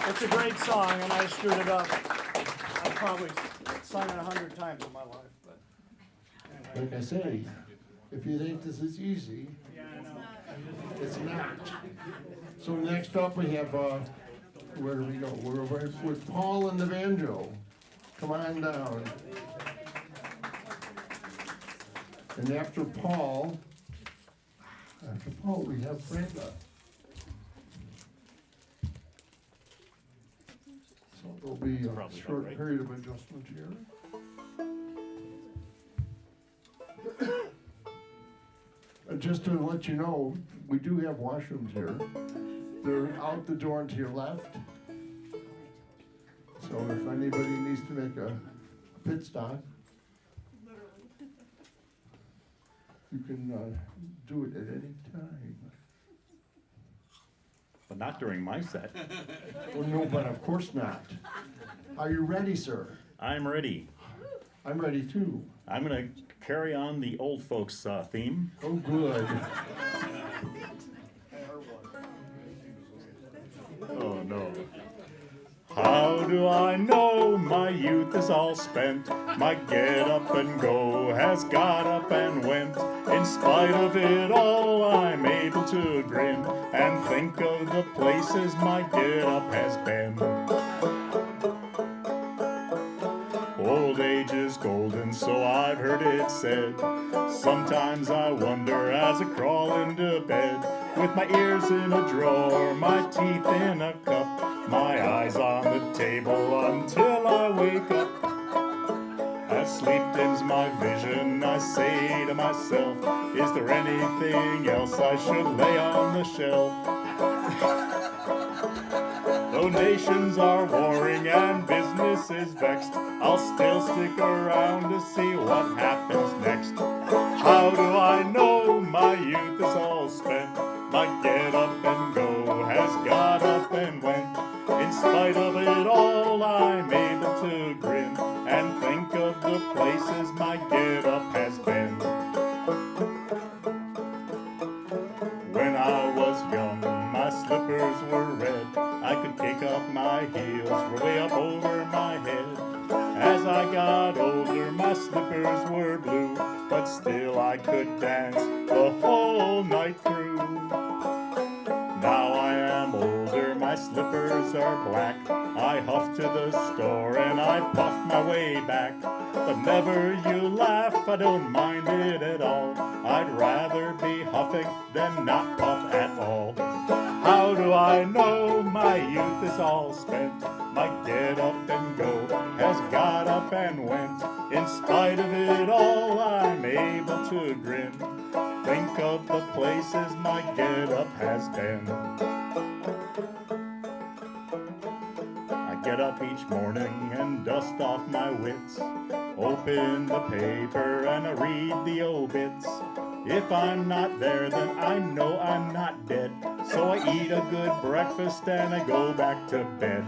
it's a great song, and I screwed it up. I've probably sung it 100 times in my life, but anyway. Like I say, if you think this is easy, Yeah, I know. it's not. So next up we have, where do we go? We're with Paul and the banjo. Come on down. And after Paul, we have Branda. So there'll be a Probably about short right. period of adjustment here. Just to let you know, we do have washrooms here. They're out the door and to your left. So if anybody needs to make a pit stop. You can do it at any time. But not during my set. Well, no, but of course not. Are you ready, sir? I'm ready. I'm ready too. I'm gonna carry on the old folks theme. Oh, good. Oh no. How do I know my youth is all spent? My get up and go has got up and went. In spite of it all, I'm able to grin and think of the places my get up has been. Old age is golden, so I've heard it said. Sometimes I wonder as I crawl into bed, with my ears in a drawer, my teeth in a cup, my eyes on the table until I wake up. As sleep dims my vision, I say to myself, is there anything else I should lay on the shelf? Though nations are warring and business is vexed, I'll still stick around to see what happens next. How do I know my youth is all spent? My get up and go has got up and went. In spite of it all, I'm able to grin and think of the places my get up has been. When I was young, my slippers were red. I could kick up my heels, were way up over my head. As I got older, my slippers were blue, but still I could dance the whole night through. Now I am older, my slippers are black. I huff to the store and I puff my way back. But never you laugh, I don't mind it at all. I'd rather be huffing than not puff at all. How do I know my youth is all spent? My get up and go has got up and went. In spite of it all, I'm able to grin. Think of the places my get up has been. I get up each morning and dust off my wits. Open the paper and I read the obits. If I'm not there, then I know I'm not dead. So I eat a good breakfast and I go back to bed.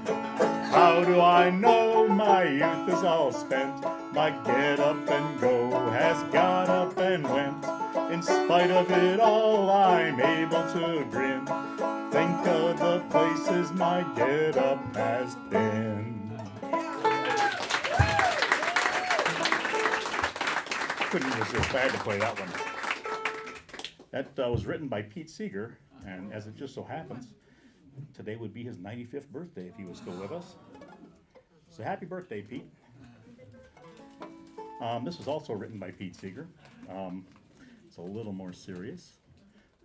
How do I know my youth is all spent? My get up and go has got up and went. In spite of it all, I'm able to grin. Think of the places my get up has been. Couldn't resist, I had to play that one. That was written by Pete Seeger, and as it just so happens, today would be his 95th birthday if he was still with us. So happy birthday, Pete. This was also written by Pete Seeger. It's a little more serious.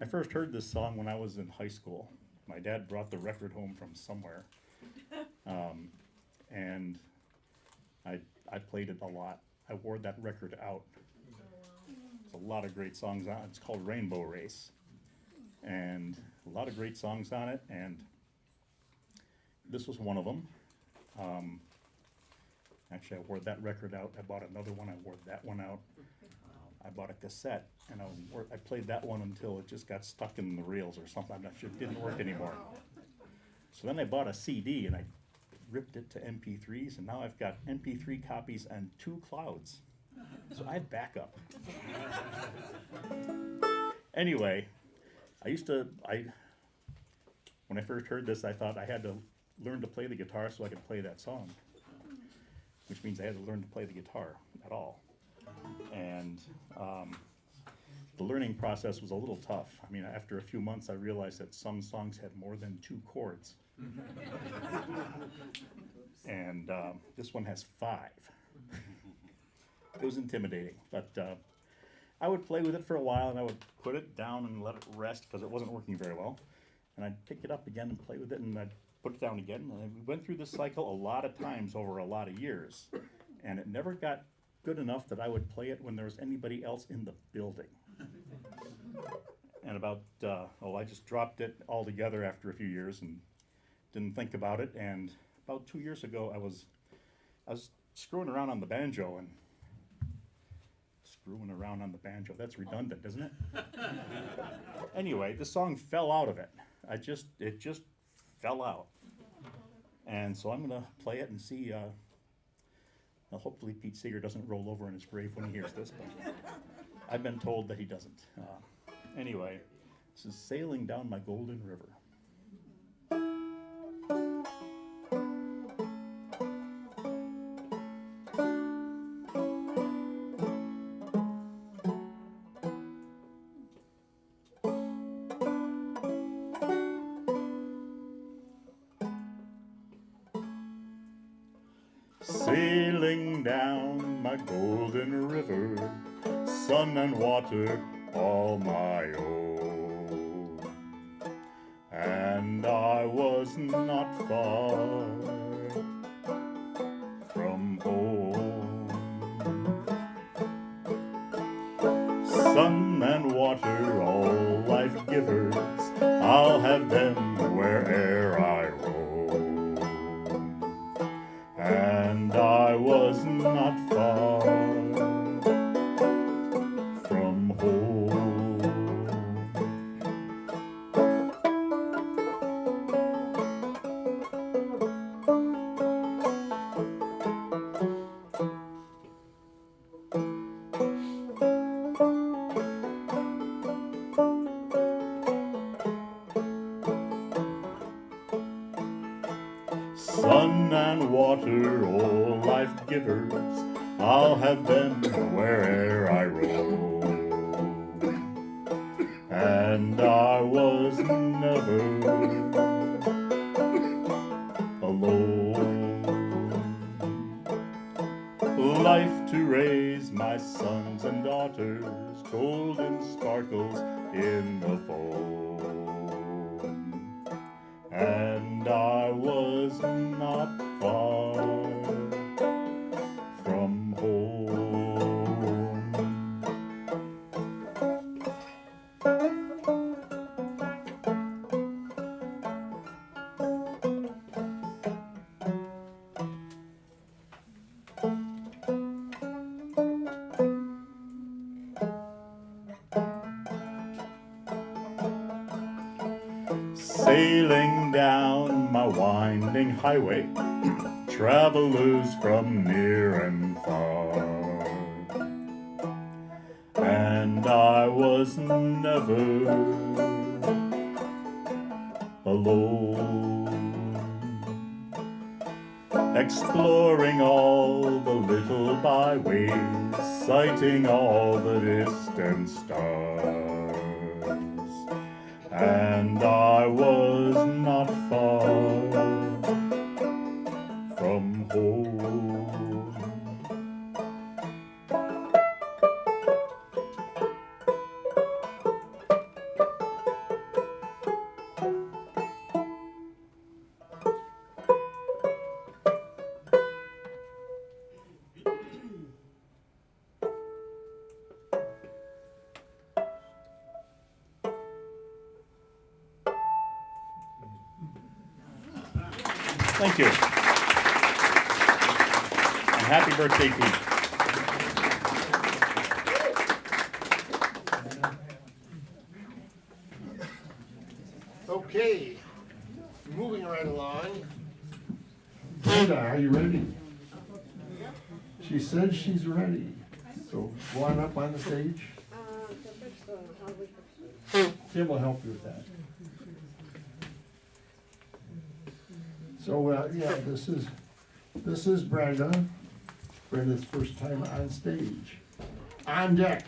I first heard this song when I was in high school. My dad brought the record home from somewhere, and I played it a lot. I wore that record out. There's a lot of great songs on it. It's called Rainbow Race, and a lot of great songs on it, and this was one of them. Actually, I wore that record out. I bought another one. I wore that one out. I bought a cassette, and I played that one until it just got stuck in the reels or something. I'm not sure. It didn't work anymore. So then I bought a CD, and I ripped it to MP3s, and now I've got MP3 copies and 2 clouds. So I have backup. Anyway, when I first heard this, I thought I had to learn to play the guitar so I could play that song, which means I had to learn to play the guitar at all. And the learning process was a little tough. I mean, after a few months, I realized that some songs had more than 2 chords. And this one has 5. It was intimidating, but I would play with it for a while, and I would put it down and let it rest because it wasn't working very well. And I'd pick it up again and play with it, and I'd put it down again. And we went through this cycle a lot of times over a lot of years, and it never got good enough that I would play it when there was anybody else in the building. And I just dropped it altogether after a few years and didn't think about it. And about 2 years ago, I was screwing around on the banjo and screwing around on the banjo. That's redundant, isn't it? Anyway, the song fell out of it. It just fell out. And so I'm gonna play it and see, well, hopefully Pete Seeger doesn't roll over in his grave when he hears this, but I've been told that he doesn't. Anyway, this is Sailing Down My Golden River. Sailing down my golden river, sun and water all my own. And I was not far from home. Sun and water, all life givers, I'll have them where'er I roam. And I was not far from home. Sun and water, all life givers, I'll have them where'er I roam. And I was never alone. Life to raise my sons and daughters, golden sparkles in the foam. And I was not far from home. Sailing down my winding highway, travelers from near and far. And I was never alone. Exploring all the little byways, sighting all the distant stars. And I was not far from home. Thank you. And happy birthday, Pete. Okay, moving right along. Branda, are you ready? She says she's ready. So go on up on the stage. Tim will help you with that. So, yeah, this is Branda. Branda's first time on stage. On deck,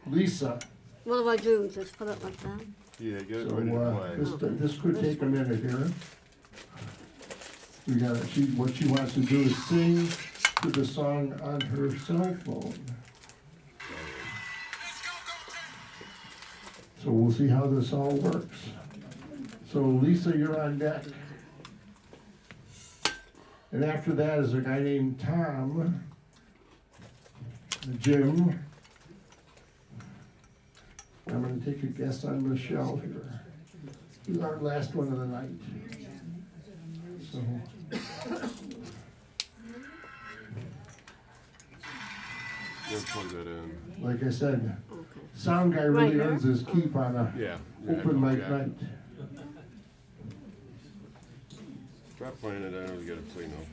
Lisa. What do I do? Just put it like that? Yeah, get So, ready to play. this could take a minute here. What she wants to do is sing to the song on her cell phone. So we'll see how this all works. So Lisa, you're on deck. And after that is a guy named Tom, Jim. I'm gonna take a guess on Michelle here. He's our last one of the night. So. We'll plug that in. Like I said, Okay. sound guy Right really here? earns his keep on a Yeah. open mic yeah. night. Try playing it, I don't get a signal.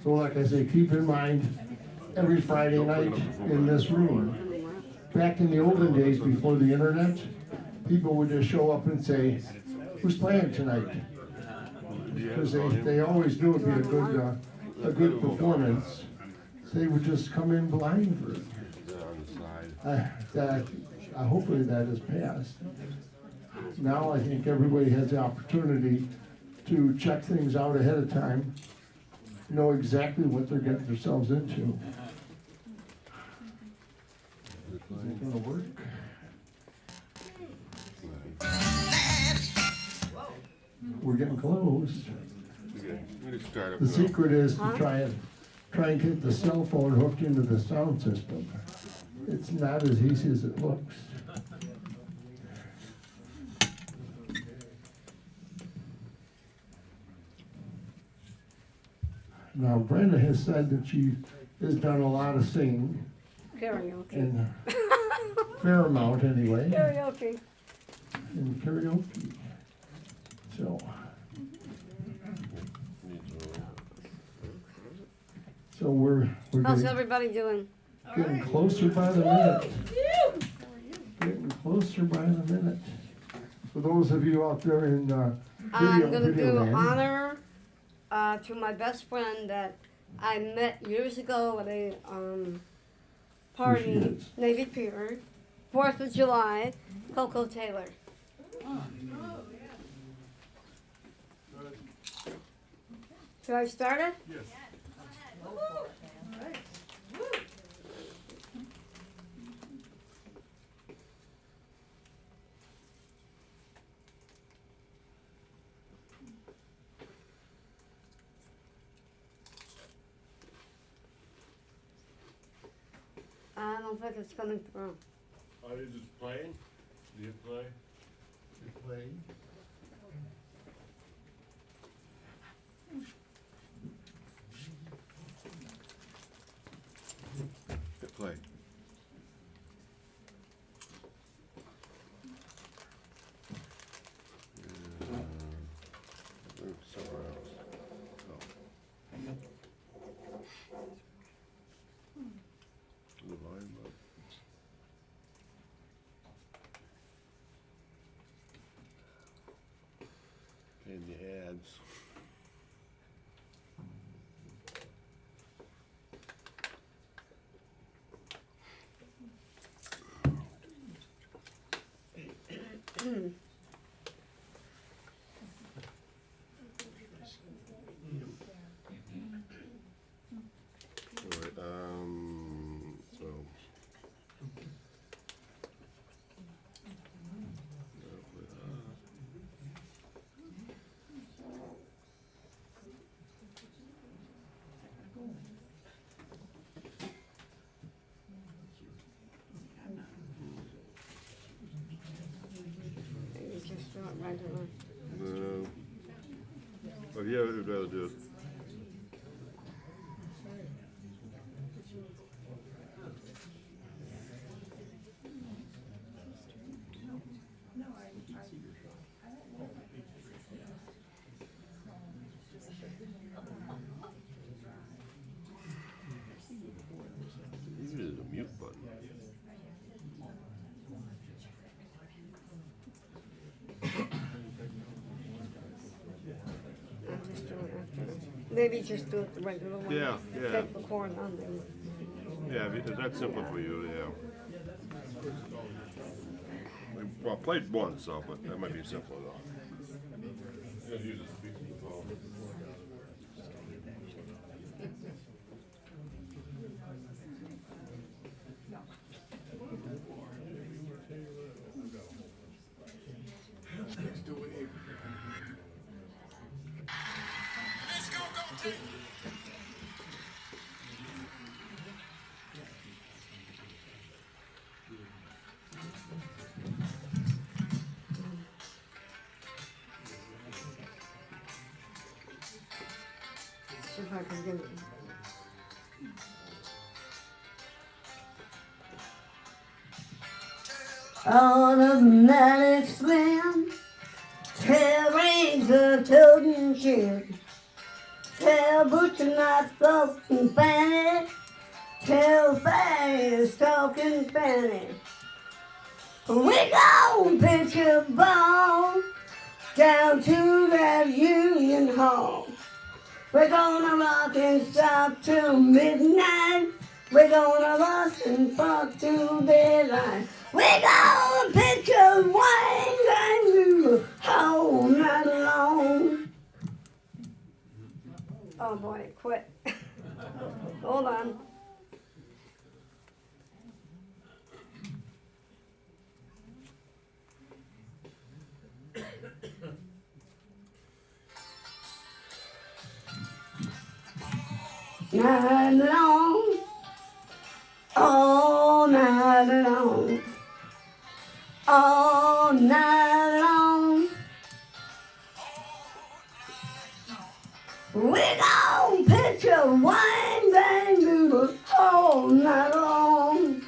So like I say, keep in mind, every Friday night in this room, back in the olden days before the internet, people would just show up and say, who's playing tonight? Because they always knew it'd be a good performance. So they would just come in blind. On the side. Hopefully that is passed. Now I think everybody has the opportunity to check things out ahead of time, know exactly what they're getting themselves into. Is it gonna work? We're getting close. Okay, we just start up The now. secret is to try and get the cell phone hooked into the sound system. It's not as easy as it looks. Now, Brenda has said that she has done a lot of singing, Karaoke. and fair amount anyway, Karaoke. in karaoke. So, we're How's getting, everybody doing? getting closer by the minute. Getting closer by the minute. For those of you out there in I'm gonna video do land, honor to my best friend that I met years ago at a party, is. Navy Pier, 4th of July, Coco Taylor. Should I start it? Yes. I don't think it's coming through. Are you just playing? Do you play? Hit play. Oops, somewhere else. The volume up. And the ads. All right, so. Maybe just do it right away. No. Oh, yeah, we'd rather do it. Use it as a mute button. I'll just do it after this. Maybe just do it the regular way. Yeah, yeah. Take record on there. Yeah, if that's simple for you, yeah. Well, I played once, so, but that might be simpler though. Yeah, use it to speak to the phone. Alright, 'cause give me- On a manic swim, tail razor toting shit, tail butcher not spoken fanny, tail fast talking fanny. We gon' pitch a ball down to that Union Hall. We're gonna rock and stop till midnight. We're gonna rock and fuck till daylight. We're gonna pitch a wine and do all night long. Oh boy, quit. Hold on. Night long, all night long, all night long. We gon' pitch a wine bang doodle all night long.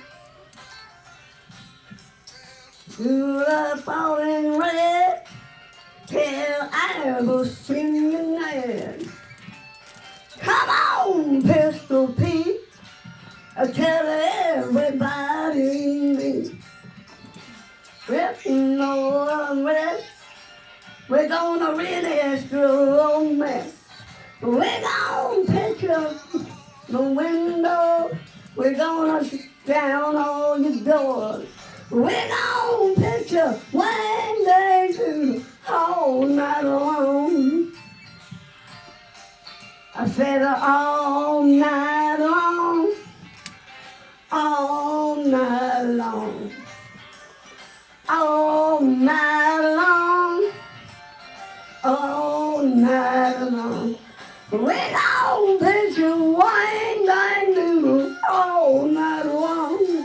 To the falling red, till I was singing red. Come on, Pistol Pete, tell everybody me. Ripping no rest, we're gonna really throw a mess. We're gonna pitch up the window, we're gonna down all your doors. We're gonna pitch up one day to all night long. I said all night long, all night long, all night long, all night long. We're gonna pitch a wine and noodle all night long.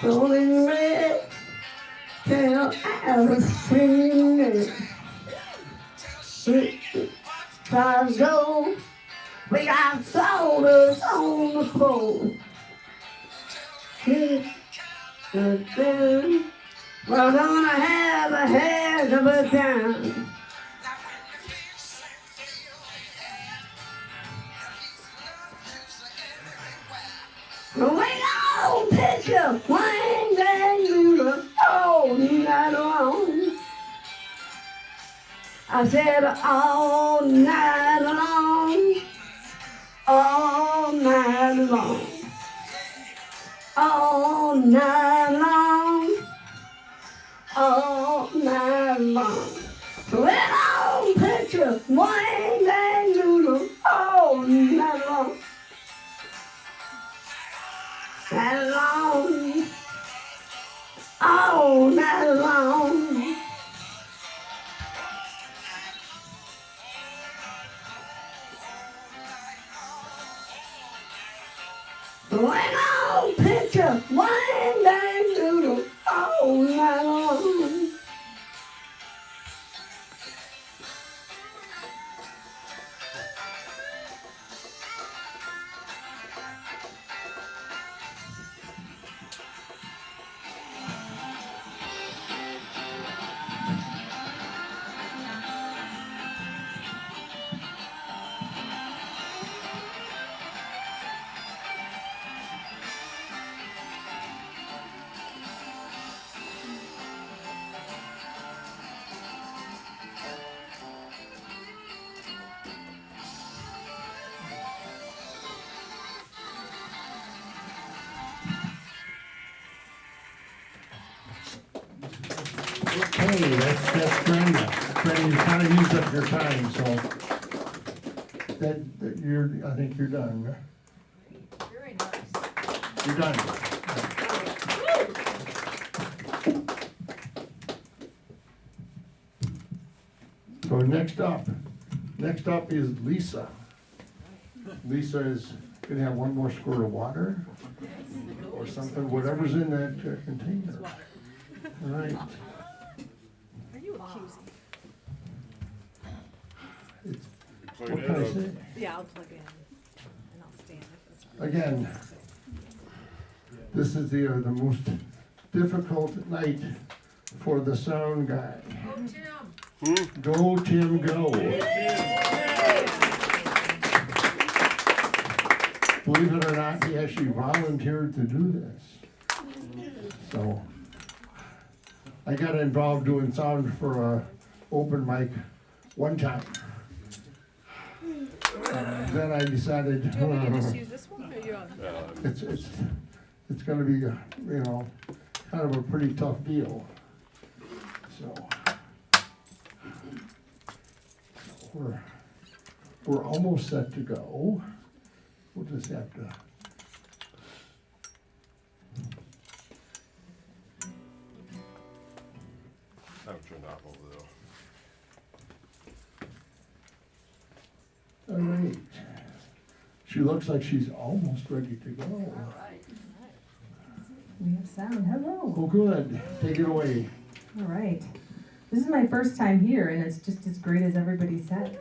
Rolling red, till I was singing. Cause though we got sodas on the floor. We're gonna have a heck of a time. We gon' pitch a wine and noodle all night long. I said all night long, all night long, all night long, all night long. We gon' pitch a wine and noodle all night long. Night long, all night long. We're gonna pitch a wine and noodle all night long. Hey, that's Branda. Branda, you kind of used up your time, so I think you're done. Very nice. You're done. So next up is Lisa. Lisa is gonna have one more squirt of water or something, whatever's in that container. All right. Are you accusing? What can I say? Yeah, I'll plug in and I'll stand if it's all right. Again, this is the most difficult night for the sound guy. Go Tim, go. Believe it or not, he actually volunteered to do this. So I got involved doing sound for a open mic one time. Then I decided Do you want me to just use this one or you on? it's gonna be, kind of a pretty tough deal. So we're almost set to go. We'll just have to. I haven't turned off over there. All right. She looks like she's almost ready to go. We have sound. Hello. Oh, good. Take it away. All right. This is my first time here, and it's just as great as everybody said.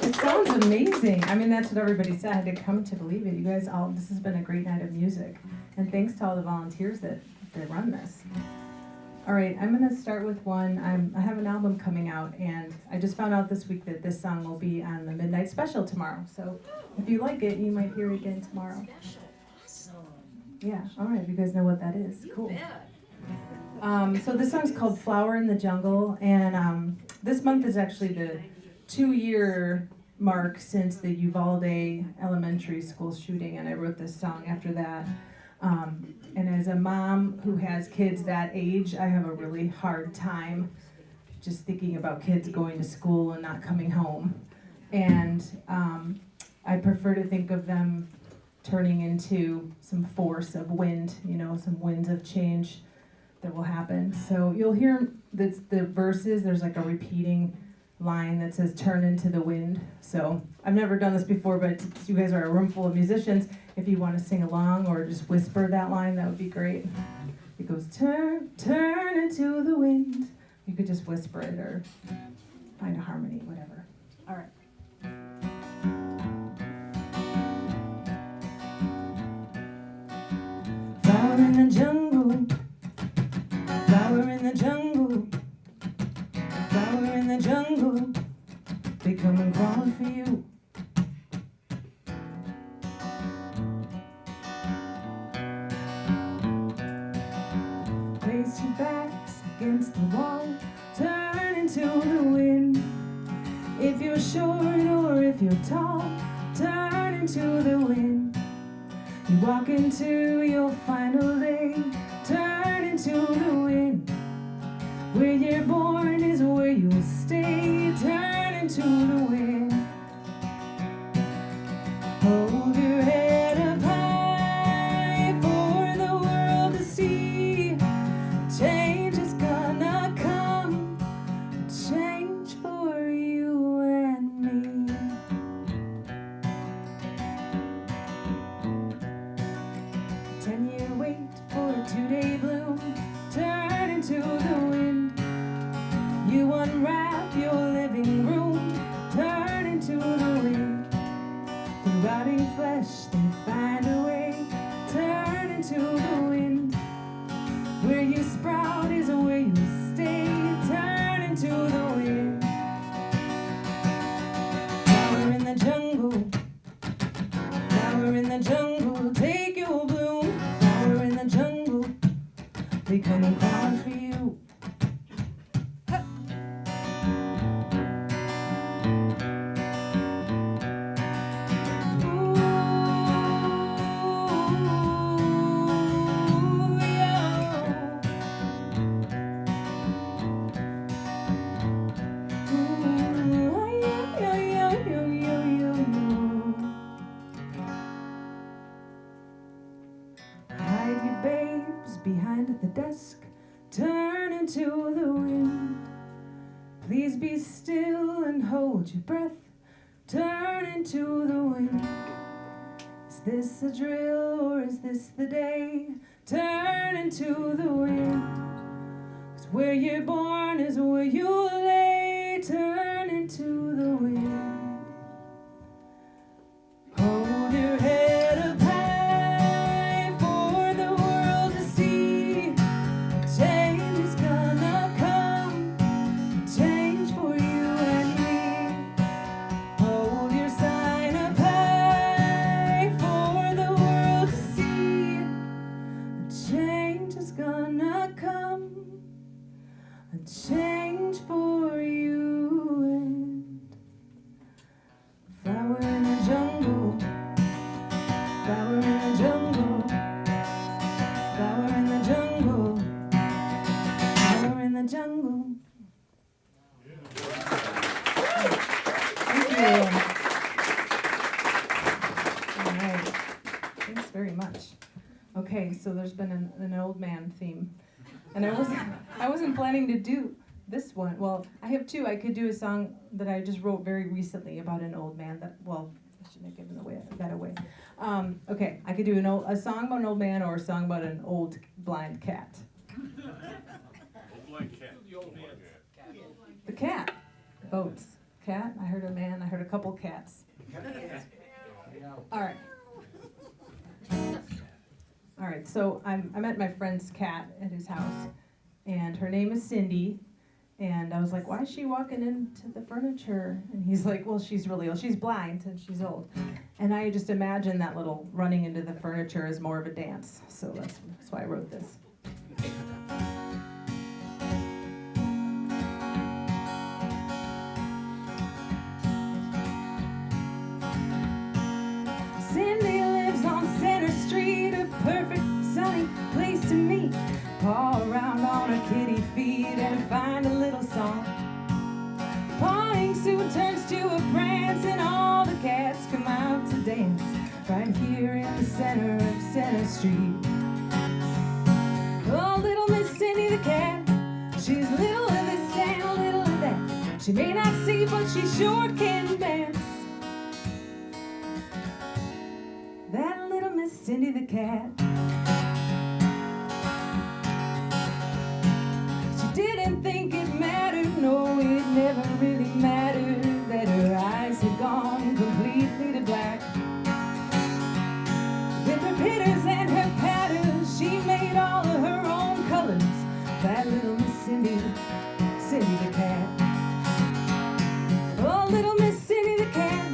It sounds amazing. I mean, that's what everybody said. I had to come to believe it. You guys all, this has been a great night of music. And thanks to all the volunteers that run this. All right, I'm going to start with one. I have an album coming out, and I just found out this week that this song will be on the Midnight Special tomorrow. So if you like it, you might hear it again tomorrow. Yeah, all right, you guys know what that is. Cool. So this song's called Flower in the Jungle, and this month is actually the 2-year mark since the Uvalde Elementary School shooting, and I wrote this song after that. And as a mom who has kids that age, I have a really hard time just thinking about kids going to school and not coming home. And I prefer to think of them turning into some force of wind, some winds of change that will happen. So you'll hear the verses, there's like a repeating line that says turn into the wind. So I've never done this before, but you guys are a room full of musicians. If you want to sing along or just whisper that line, that would be great. It goes turn into the wind. You could just whisper it or find a harmony, whatever. All right. Flower in the jungle, flower in the jungle, flower in the jungle, they come and crawl for you. Place your backs against the wall, turn into the wind. If you're short or if you're tall, turn into the wind. You walk into your final day, turn into the wind. Where you're born is where you'll stay, turn into the wind. Hold your head up high for the world to see. Change is gonna come, change for you and me. 10-year wait for a 2-day bloom, turn into the wind. You unwrap your living room, turn into the wind. Through rotting flesh, they find a way, turn into the wind. Where you sprout is where you stay, turn into the wind. Flower in the jungle, flower in the jungle, take your bloom. Flower in the jungle, they come and call for you. Ooh. at the desk, turn into the wind. Please be still and hold your breath, turn into the wind. Is this a drill or is this the day? Turn into the wind. 'Cause where you're born is where you lay, turn into the wind. Hold your head up high for the world to see. Change is gonna come, change for you and me. Hold your sign up high for the world to see. Change is gonna come, a change for you and flower in the jungle, flower in the jungle, flower in the jungle, flower in the jungle. Thank you. All right. Thanks very much. Okay, so there's been an old man theme, and I wasn't planning to do this one. Well, I have two. I could do a song that I just wrote very recently about an old man that, well, I shouldn't have given that away. Okay, I could do a song about an old man or a song about an old blind cat. Blind cat. The cat. Boats. Cat. I heard a man. I heard a couple cats. All right. All right, so I met my friend's cat at his house, and her name is Cindy, and I was like, why is she walking into the furniture? And he's like, well, she's really old. She's blind, and she's old. And I just imagined that little running into the furniture as more of a dance, so that's why I wrote this. Cindy lives on Center Street, a perfect sunny place to meet. Paw around on her kitty feet and find a little song. Pawing suit turns to a prance and all the cats come out to dance right here in the center of Center Street. Oh, little Miss Cindy the cat, she's little of this and a little of that. She may not see, but she sure can dance. That little Miss Cindy the cat. She didn't think it mattered, no, it never really mattered that her eyes had gone completely to black. With her pitters and her patters, she made all of her own colors. That little Miss Cindy, Cindy the cat. Oh, little Miss Cindy the cat,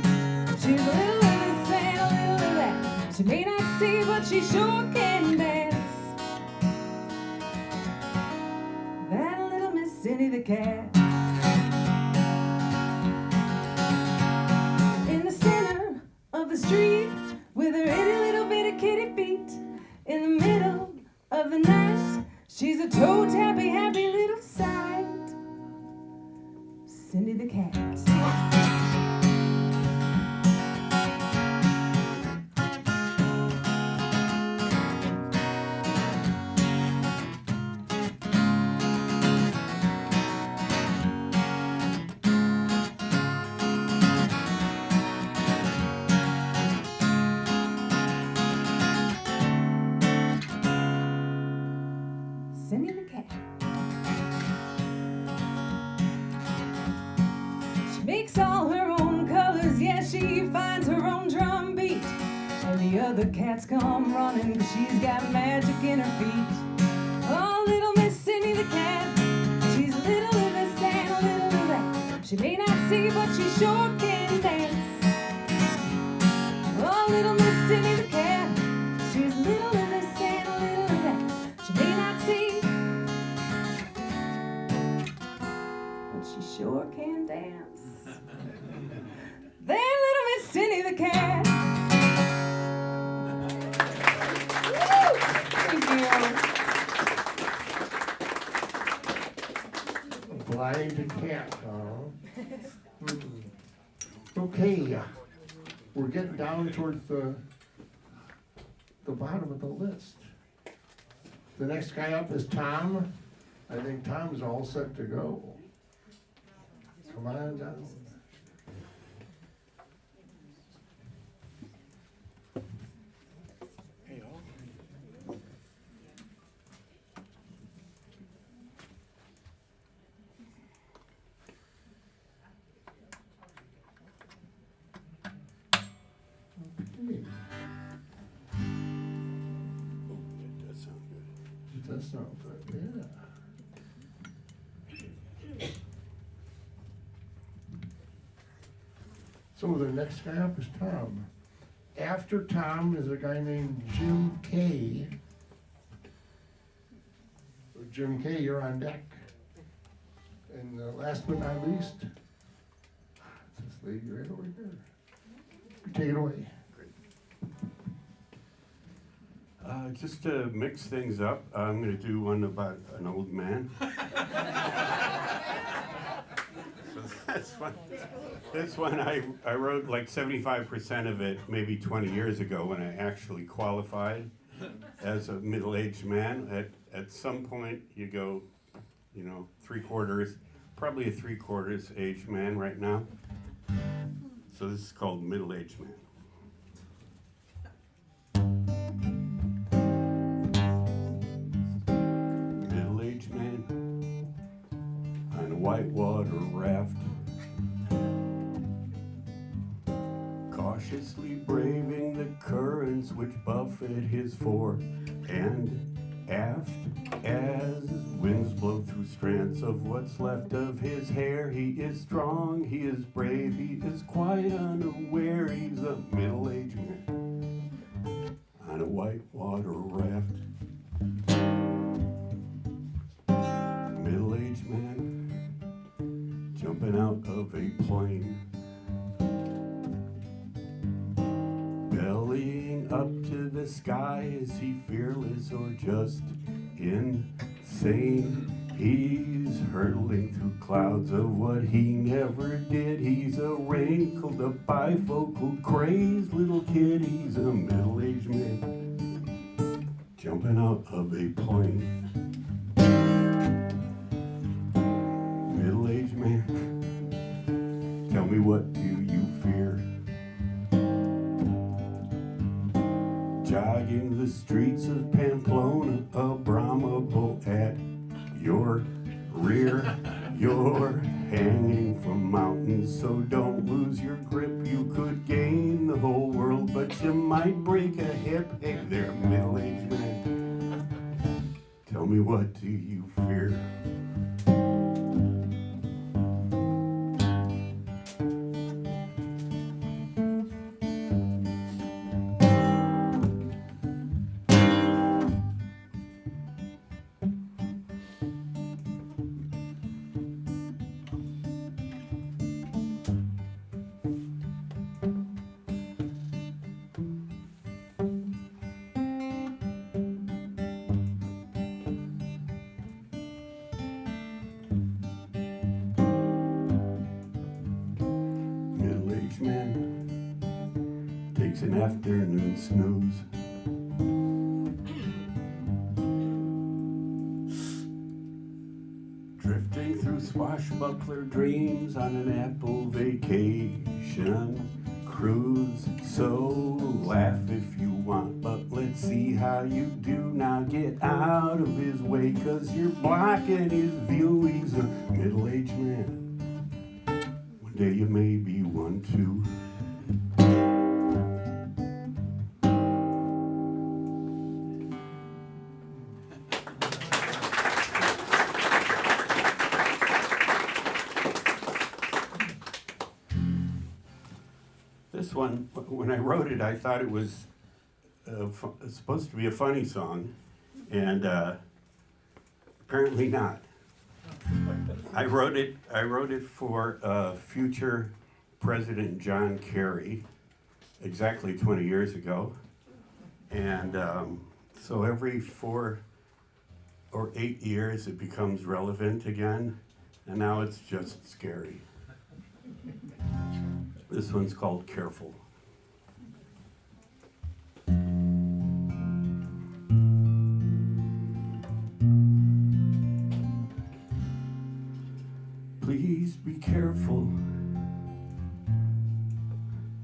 she's a little of this and a little of that. She may not see, but she sure can dance. That little Miss Cindy the cat. In the center of the street, with her itty little bitty kitty feet, in the middle of the night, she's a toe-tappy, happy little sight. Cindy the cat. Cindy the cat. She makes all her own colors, yeah, she finds her own drum beat. And the other cats come running, 'cause she's got magic in her feet. Oh, little Miss Cindy the cat, she's a little of this and a little of that. She may not see, but she sure can dance. Oh, little Miss Cindy the cat, she's a little of this and a little of that. She may not see, but she sure can dance. That little Miss Cindy the cat. Woo! Thank you. Blind cat, huh? Okay, we're getting down towards the bottom of the list. The next guy up is Tom. I think Tom's all set to go. Come on down. Hey, all. Hey, Oh, that does sound good. it does sound good, yeah. So the next guy up is Tom. After Tom is a guy named Jim Kay. So Jim Kay, you're on deck. And last but not least, this lady right over here. You take it away. Just to mix things up, I'm going to do one about an old man. So that's one. This one I wrote like 75% of it maybe 20 years ago when I actually qualified as a middle-aged man. At some point you go, you know, probably a three-quarters aged man right now. So this is called Middle-Aged Man. Middle-aged man on a whitewater raft, cautiously braving the currents which buffet his fore and aft as winds blow through strands of what's left of his hair. He is strong, he is brave, he is quite unaware. He's a middle-aged man on a whitewater raft. Middle-aged man jumping out of a plane, bellying up to the sky. Is he fearless or just insane? He's hurtling through clouds of what he never did. He's a wrinkled, a bifocal, crazed little kid. He's a middle-aged man jumping out of a plane. Middle-aged man, tell me, what do you fear? Jogging the streets of Pamplona, a Brahma bull at your rear. You're hanging from mountains, so don't lose your grip. You could gain the whole world, but you might break a hip. Hey there, middle-aged man, tell me, what do you fear? Middle-aged man takes an afternoon snooze. Drifting through swashbuckler dreams on an Apple vacation cruise. So laugh if you want, but let's see how you do. Now get out of his way, 'cause you're blocking his view. He's a middle-aged man. One day you may be one too. This one, when I wrote it, I thought it was supposed to be a funny song, and apparently not. I wrote it for future President John Kerry, exactly 20 years ago, and so every 4 or 8 years it becomes relevant again, and now it's just scary. This one's called Careful. Be careful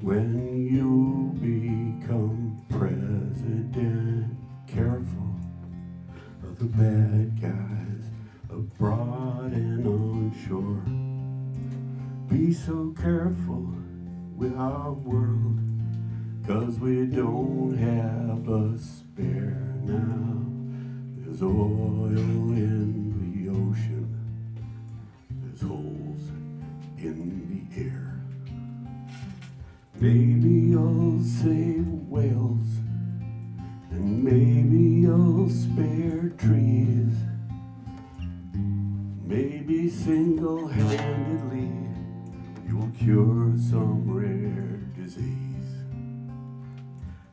when you become president. Careful of the bad guys abroad and on shore. Be so careful with our world, 'cause we don't have a spare now. There's oil in the ocean, there's holes in the air. Maybe you'll save whales, and maybe you'll spare trees. Maybe single-handedly you'll cure some rare disease.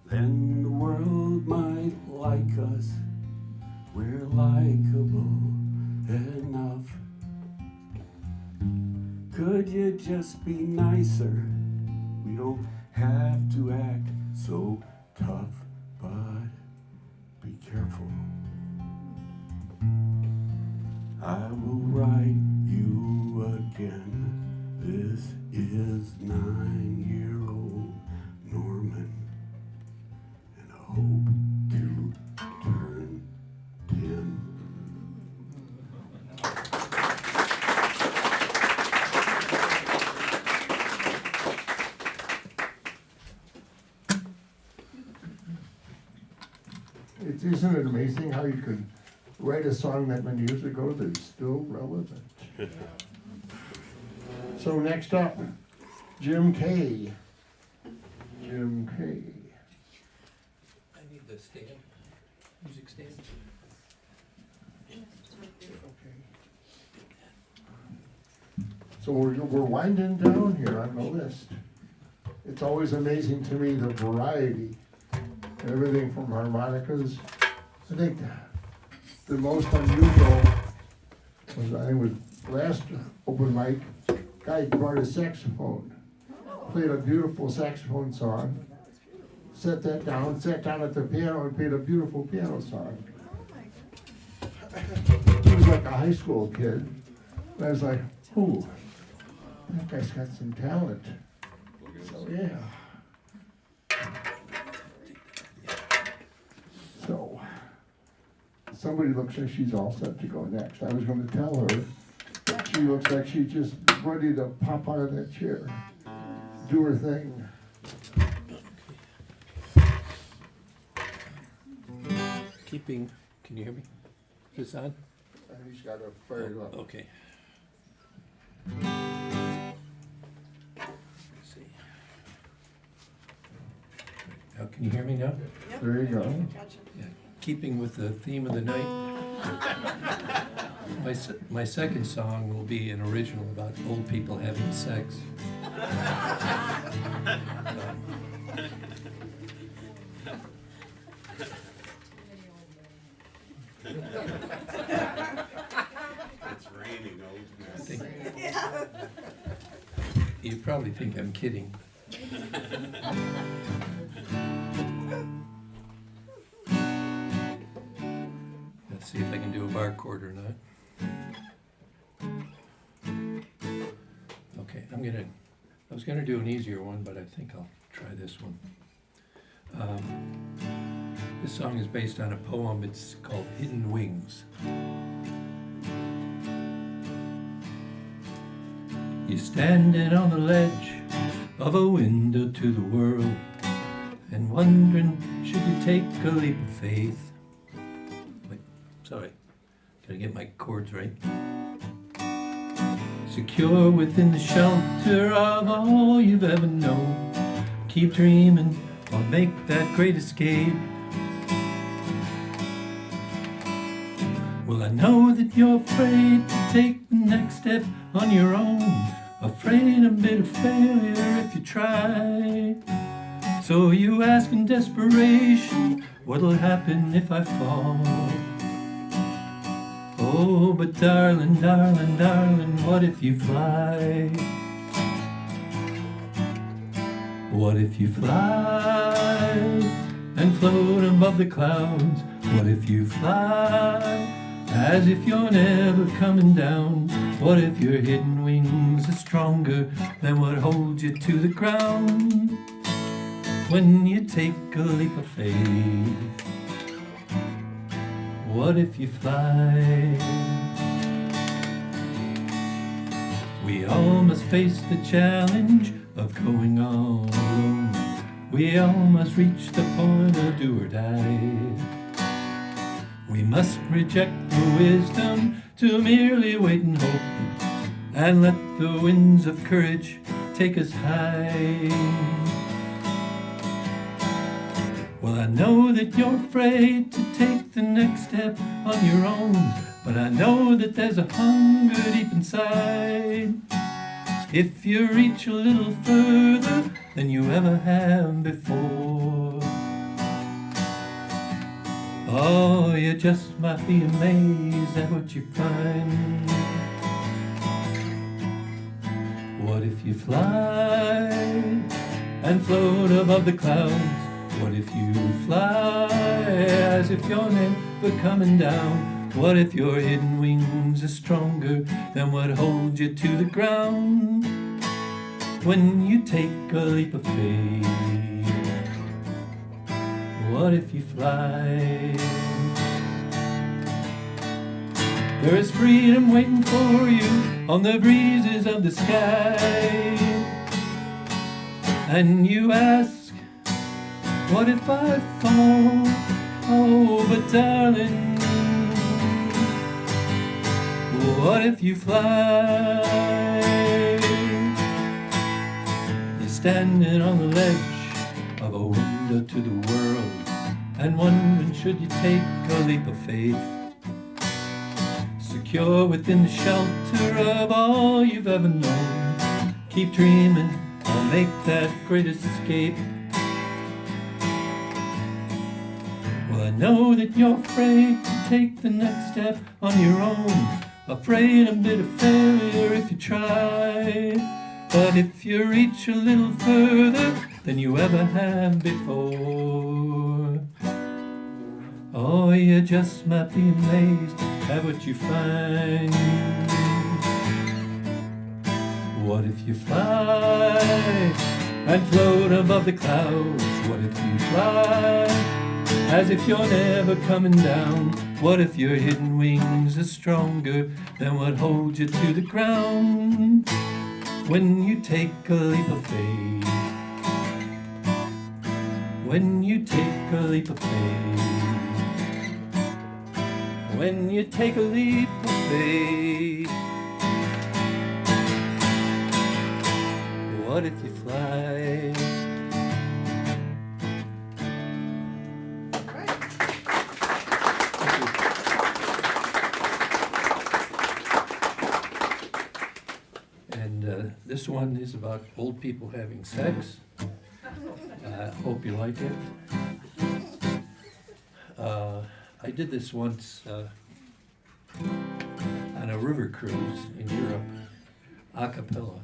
Then the world might like us, we're likable enough. Could you just be nicer? We don't have to act so tough, but be careful. I will write you again. This is 9-year-old Norman, and I hope to turn 10. Isn't it amazing how you could write a song that many years ago that's still relevant? So next up, Jim Kay. Jim Kay. I need the stand, music stand. So we're winding down here on the list. It's always amazing to me the variety. Everything from harmonicas. I think the most unusual was last open mic, guy brought a saxophone, played a beautiful saxophone song, sat down at the piano and played a beautiful piano song. He was like a high school kid. And I was like, ooh, that guy's got some talent. So yeah. So, somebody looks like she's all set to go next. I was going to tell her, she looks like she's just ready to pop out of that chair, do her thing. Keeping, can you hear me? Is this on? He's got to fire it up. Okay. Let's see. Now, can you hear me now? There you go. Gotcha. Yeah. Keeping with the theme of the night, my second song will be an original about old people having sex. It's raining, old man. You probably think I'm kidding. Let's see if I can do a bar chord or not. Okay, I was gonna do an easier one, but I think I'll try this one. This song is based on a poem. It's called Hidden Wings. You're standing on the ledge of a window to the world and wondering, should you take a leap of faith? Wait, sorry, gotta get my chords right. Secure within the shelter of all you've ever known, keep dreaming or make that great escape. Well, I know that you're afraid to take the next step on your own, afraid a bit of failure if you try. So you ask in desperation, what'll happen if I fall? Oh, but darling, darling, darling, what if you fly? What if you fly and float above the clouds? What if you fly as if you're never coming down. What if your hidden wings are stronger than what holds you to the ground? When you take a leap of faith, what if you fly? We all must face the challenge of going all alone. We all must reach the point of do or die. We must reject the wisdom to merely wait and hope, and let the winds of courage take us high. Well, I know that you're afraid to take the next step on your own, but I know that there's a hunger deep inside. If you reach a little further than you ever have before, oh, you just might be amazed at what you find. What if you fly and float above the clouds? What if you fly as if you're never coming down? What if your hidden wings are stronger than what holds you to the ground? When you take a leap of faith, what if you fly? There is freedom waiting for you on the breezes of the sky. And you ask, what if I fall? Oh, but darling, what if you fly? You're standing on the ledge of a window to the world and wondering, should you take a leap of faith? Secure within the shelter of all you've ever known, keep dreaming, I'll make that great escape. Well, I know that you're afraid to take the next step on your own, afraid a bit of failure if you try. But if you reach a little further than you ever have before, oh, you just might be amazed at what you find. What if you fly and float above the clouds? What if you fly as if you're never coming down? What if your hidden wings are stronger than what holds you to the ground? When you take a leap of faith, when you take a leap of faith, when you take a leap of faith, what if you fly? This one is about old people having sex. I hope you like it. I did this once on a river cruise in Europe, a cappella,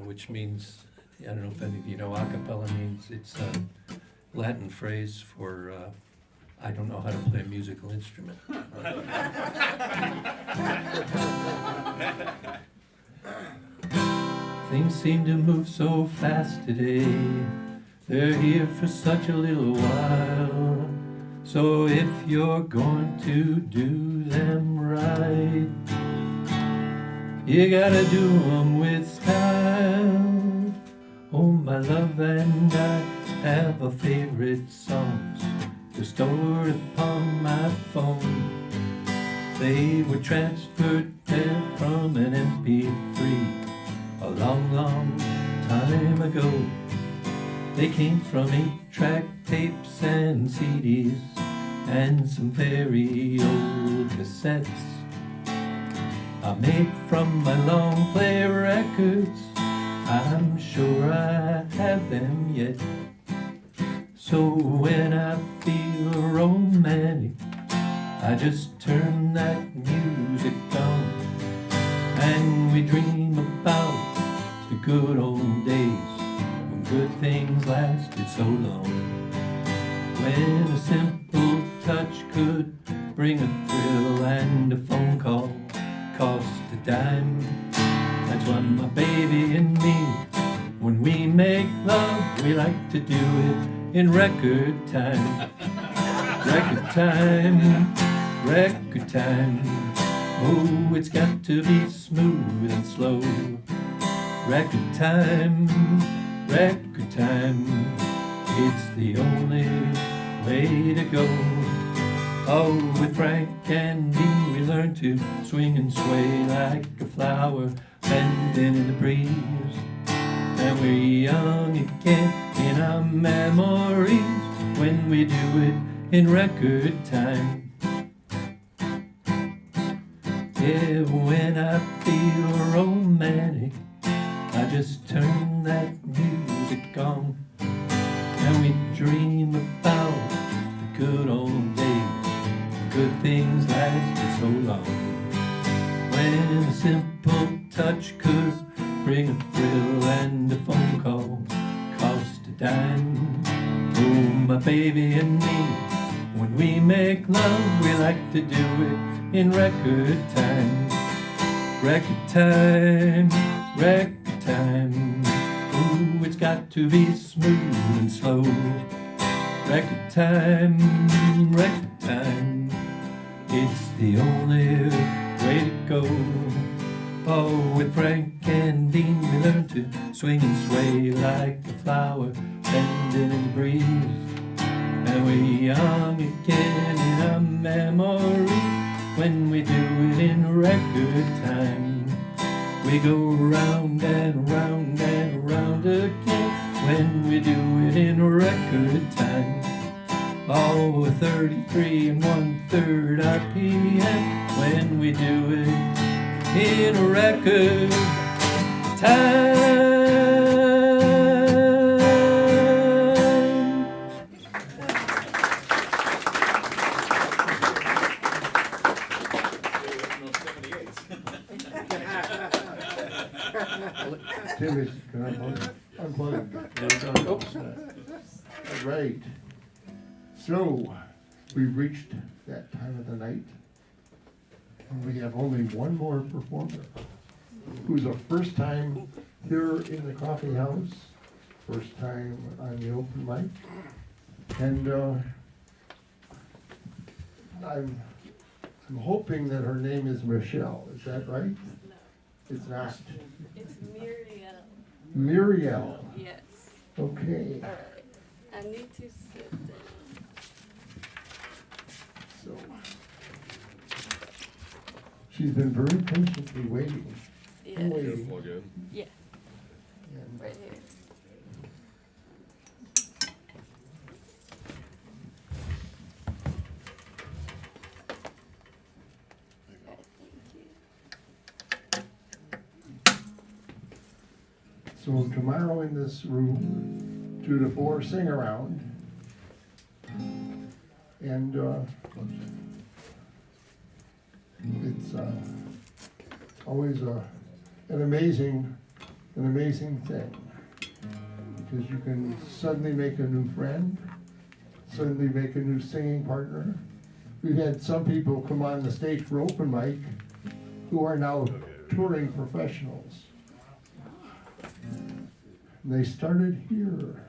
which means, I don't know if any of you know, a cappella means it's a Latin phrase for I don't know how to play a musical instrument. Things seem to move so fast today. They're here for such a little while. So if you're going to do them right, you gotta do them with style. Oh, my love and I have a favorite songs stored upon my phone. They were transferred there from an MP3 a long, long time ago. They came from 8-track tapes and CDs and some very old cassettes I made from my long play records. I'm sure I have them yet. So when I feel romantic, I just turn that music on, and we dream about the good old days when good things lasted so long, when a simple touch could bring a thrill in record time. Record time, record time. Oh, it's got to be smooth and slow. Record time, record time. It's the only way to go. Oh, with Frank and Dean we learned to swing and sway like a flower bending in the breeze. And we're young again in our memories when we do it in record time. Yeah, when I feel romantic, I just turn that music on, and we dream about the good old days. Good things lasted so long, when a simple touch could bring a thrill and a phone call cost a dime. Oh, my baby and me, when we make love, we like to do it in record time. Record time, record time. Ooh, it's got to be smooth and slow. Record time, record time. It's the only way to go. Oh, with Frank and Dean we learned to swing and sway like a flower bending in the breeze. And we're young again in our memory when we do it in record time. We go round and round and round again when we do it in record time. Oh, 33 and 1/3 RPM when we do it in record time. Tim, can I unplug? Oops. All right. So, we've reached that time of the night, and we have only one more performer, who's a first time here in the coffee house, first time on the open mic, and I'm hoping that her name is Michelle. Is that right? It's not. It's Muriel. Muriel. Yes. Okay. All right. I need to sit down. So she's been very patiently waiting. Yes. And waiting. Plug in. Yeah. And Right here. so tomorrow in this room, 2 to 4, sing around. And it's always an amazing thing, because you can suddenly make a new friend, suddenly make a new singing partner. We've had some people come on the stage for open mic who are now touring professionals. And they started here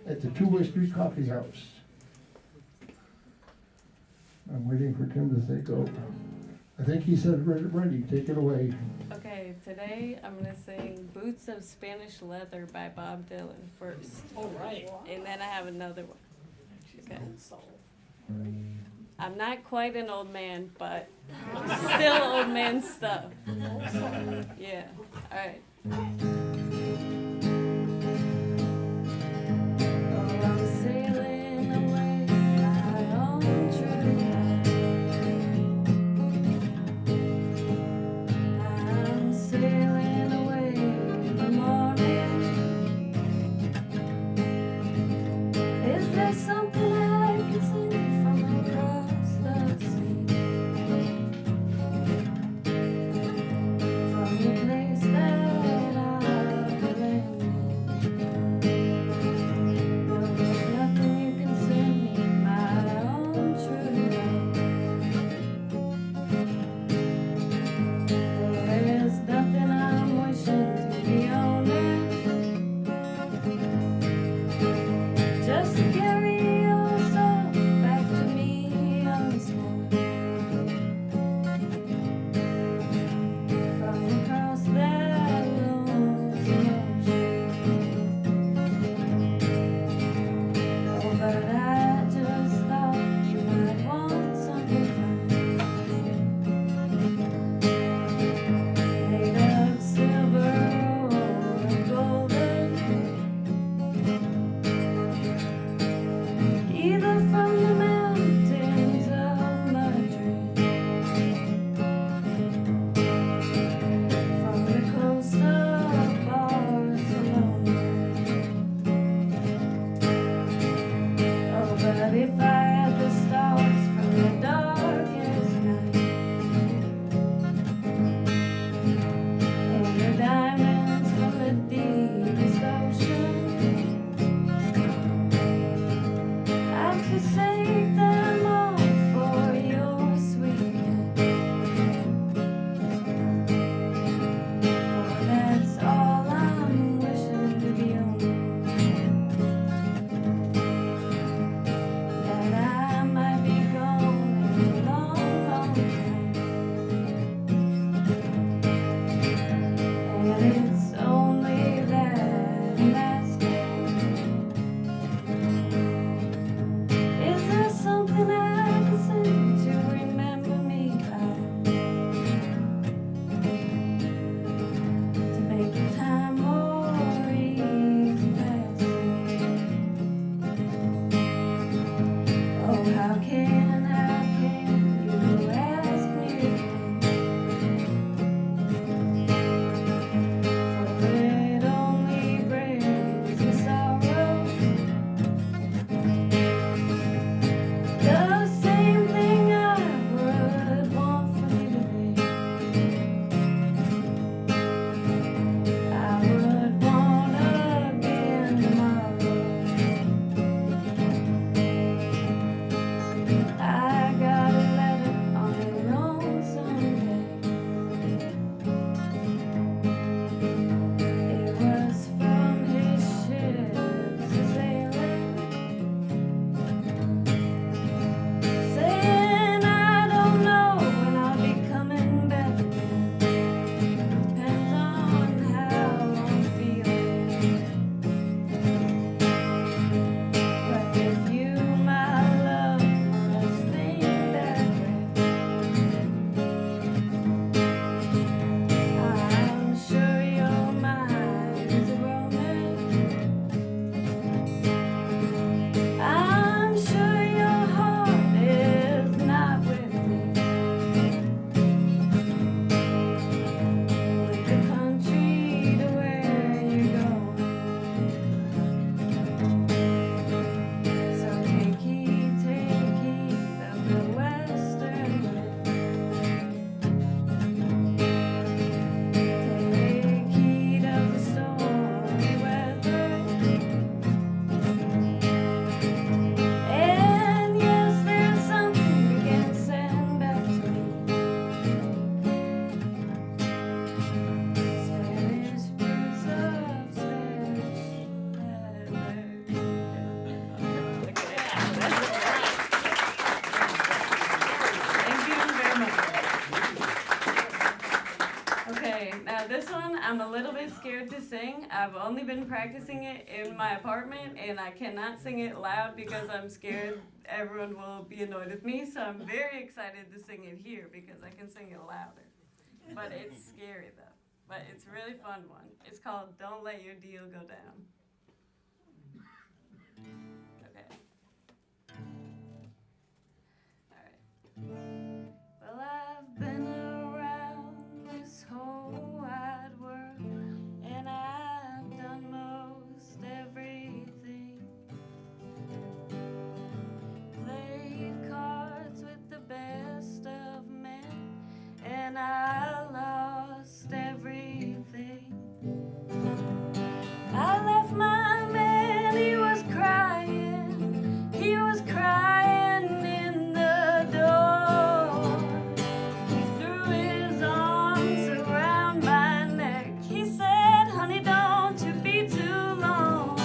at the Two-Way Street Coffee House. I'm waiting for Tim to say go. I think he said ready. Take it away. Okay, today I'm gonna sing Boots of Spanish Leather by Bob Dylan first. All right. And then I have another one. Okay. I'm not quite an old man, but still old man stuff. Yeah, all right. I'm sailing away my own true love. I'm sailing away in the morning. Is there something I can sing from across the sea? From the place that I I'm a little bit scared to sing. I've only been practicing it in my apartment, and I cannot sing it loud because I'm scared everyone will be annoyed with me. So I'm very excited to sing it here because I can sing it louder. But it's scary though. But it's a really fun one. It's called Don't Let Your Deal Go Down. Okay. Alright. Well, I've been around this whole wide world, and I've done most everything. Played cards with the best of men, and I lost everything. I left my man, he was crying in the door. He threw his arms around my neck. He said, honey, don't you be too long.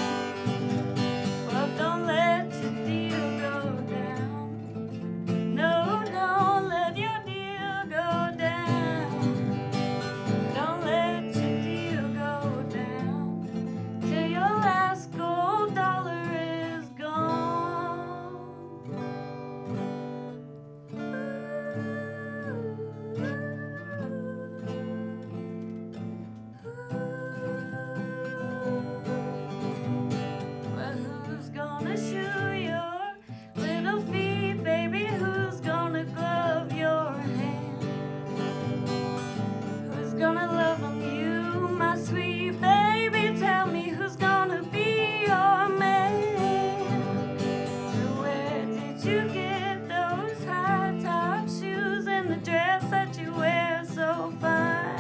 Well, don't let your deal go down. No, don't let your deal go down. Don't let your deal go down till your last gold dollar is gone. Well, who's gonna shoe your little feet, baby? Who's gonna glove your hand? Who's gonna love on you, my sweet baby? Tell me who's gonna be your man? So where did you get those high top shoes and the dress that you wear so fine?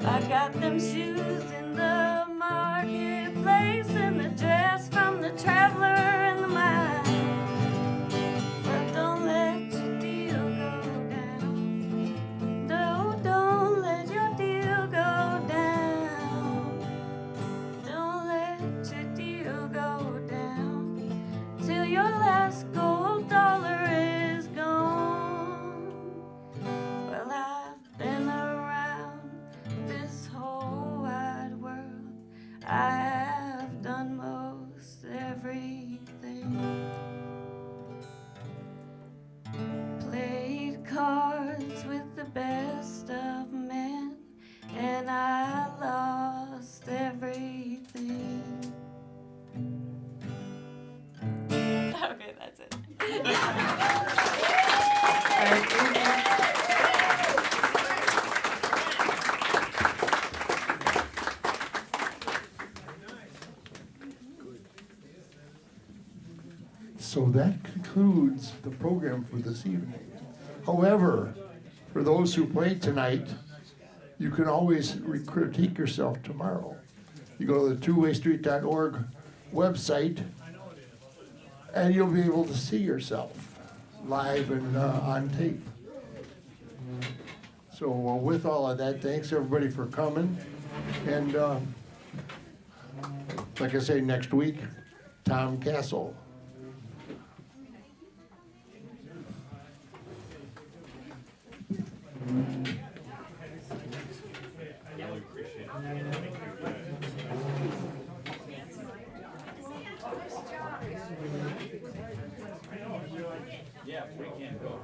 I got them shoes in the marketplace and the dress from the traveler in the mine. But don't let your deal go down. No, don't let your deal go down. Don't let your deal go down till your last gold dollar is gone. Well, I've been around this whole wide world. I have done most everything. Played cards with the best of men, and I lost everything. Okay, that's it. So that concludes the program for this evening. However, for those who played tonight, you can always critique yourself tomorrow. You go to the twowaystreet.org website, and you'll be able to see yourself live and on tape. So with all of that, thanks everybody for coming. And like I say, next week, Tom Castle. Yeah, we can't go.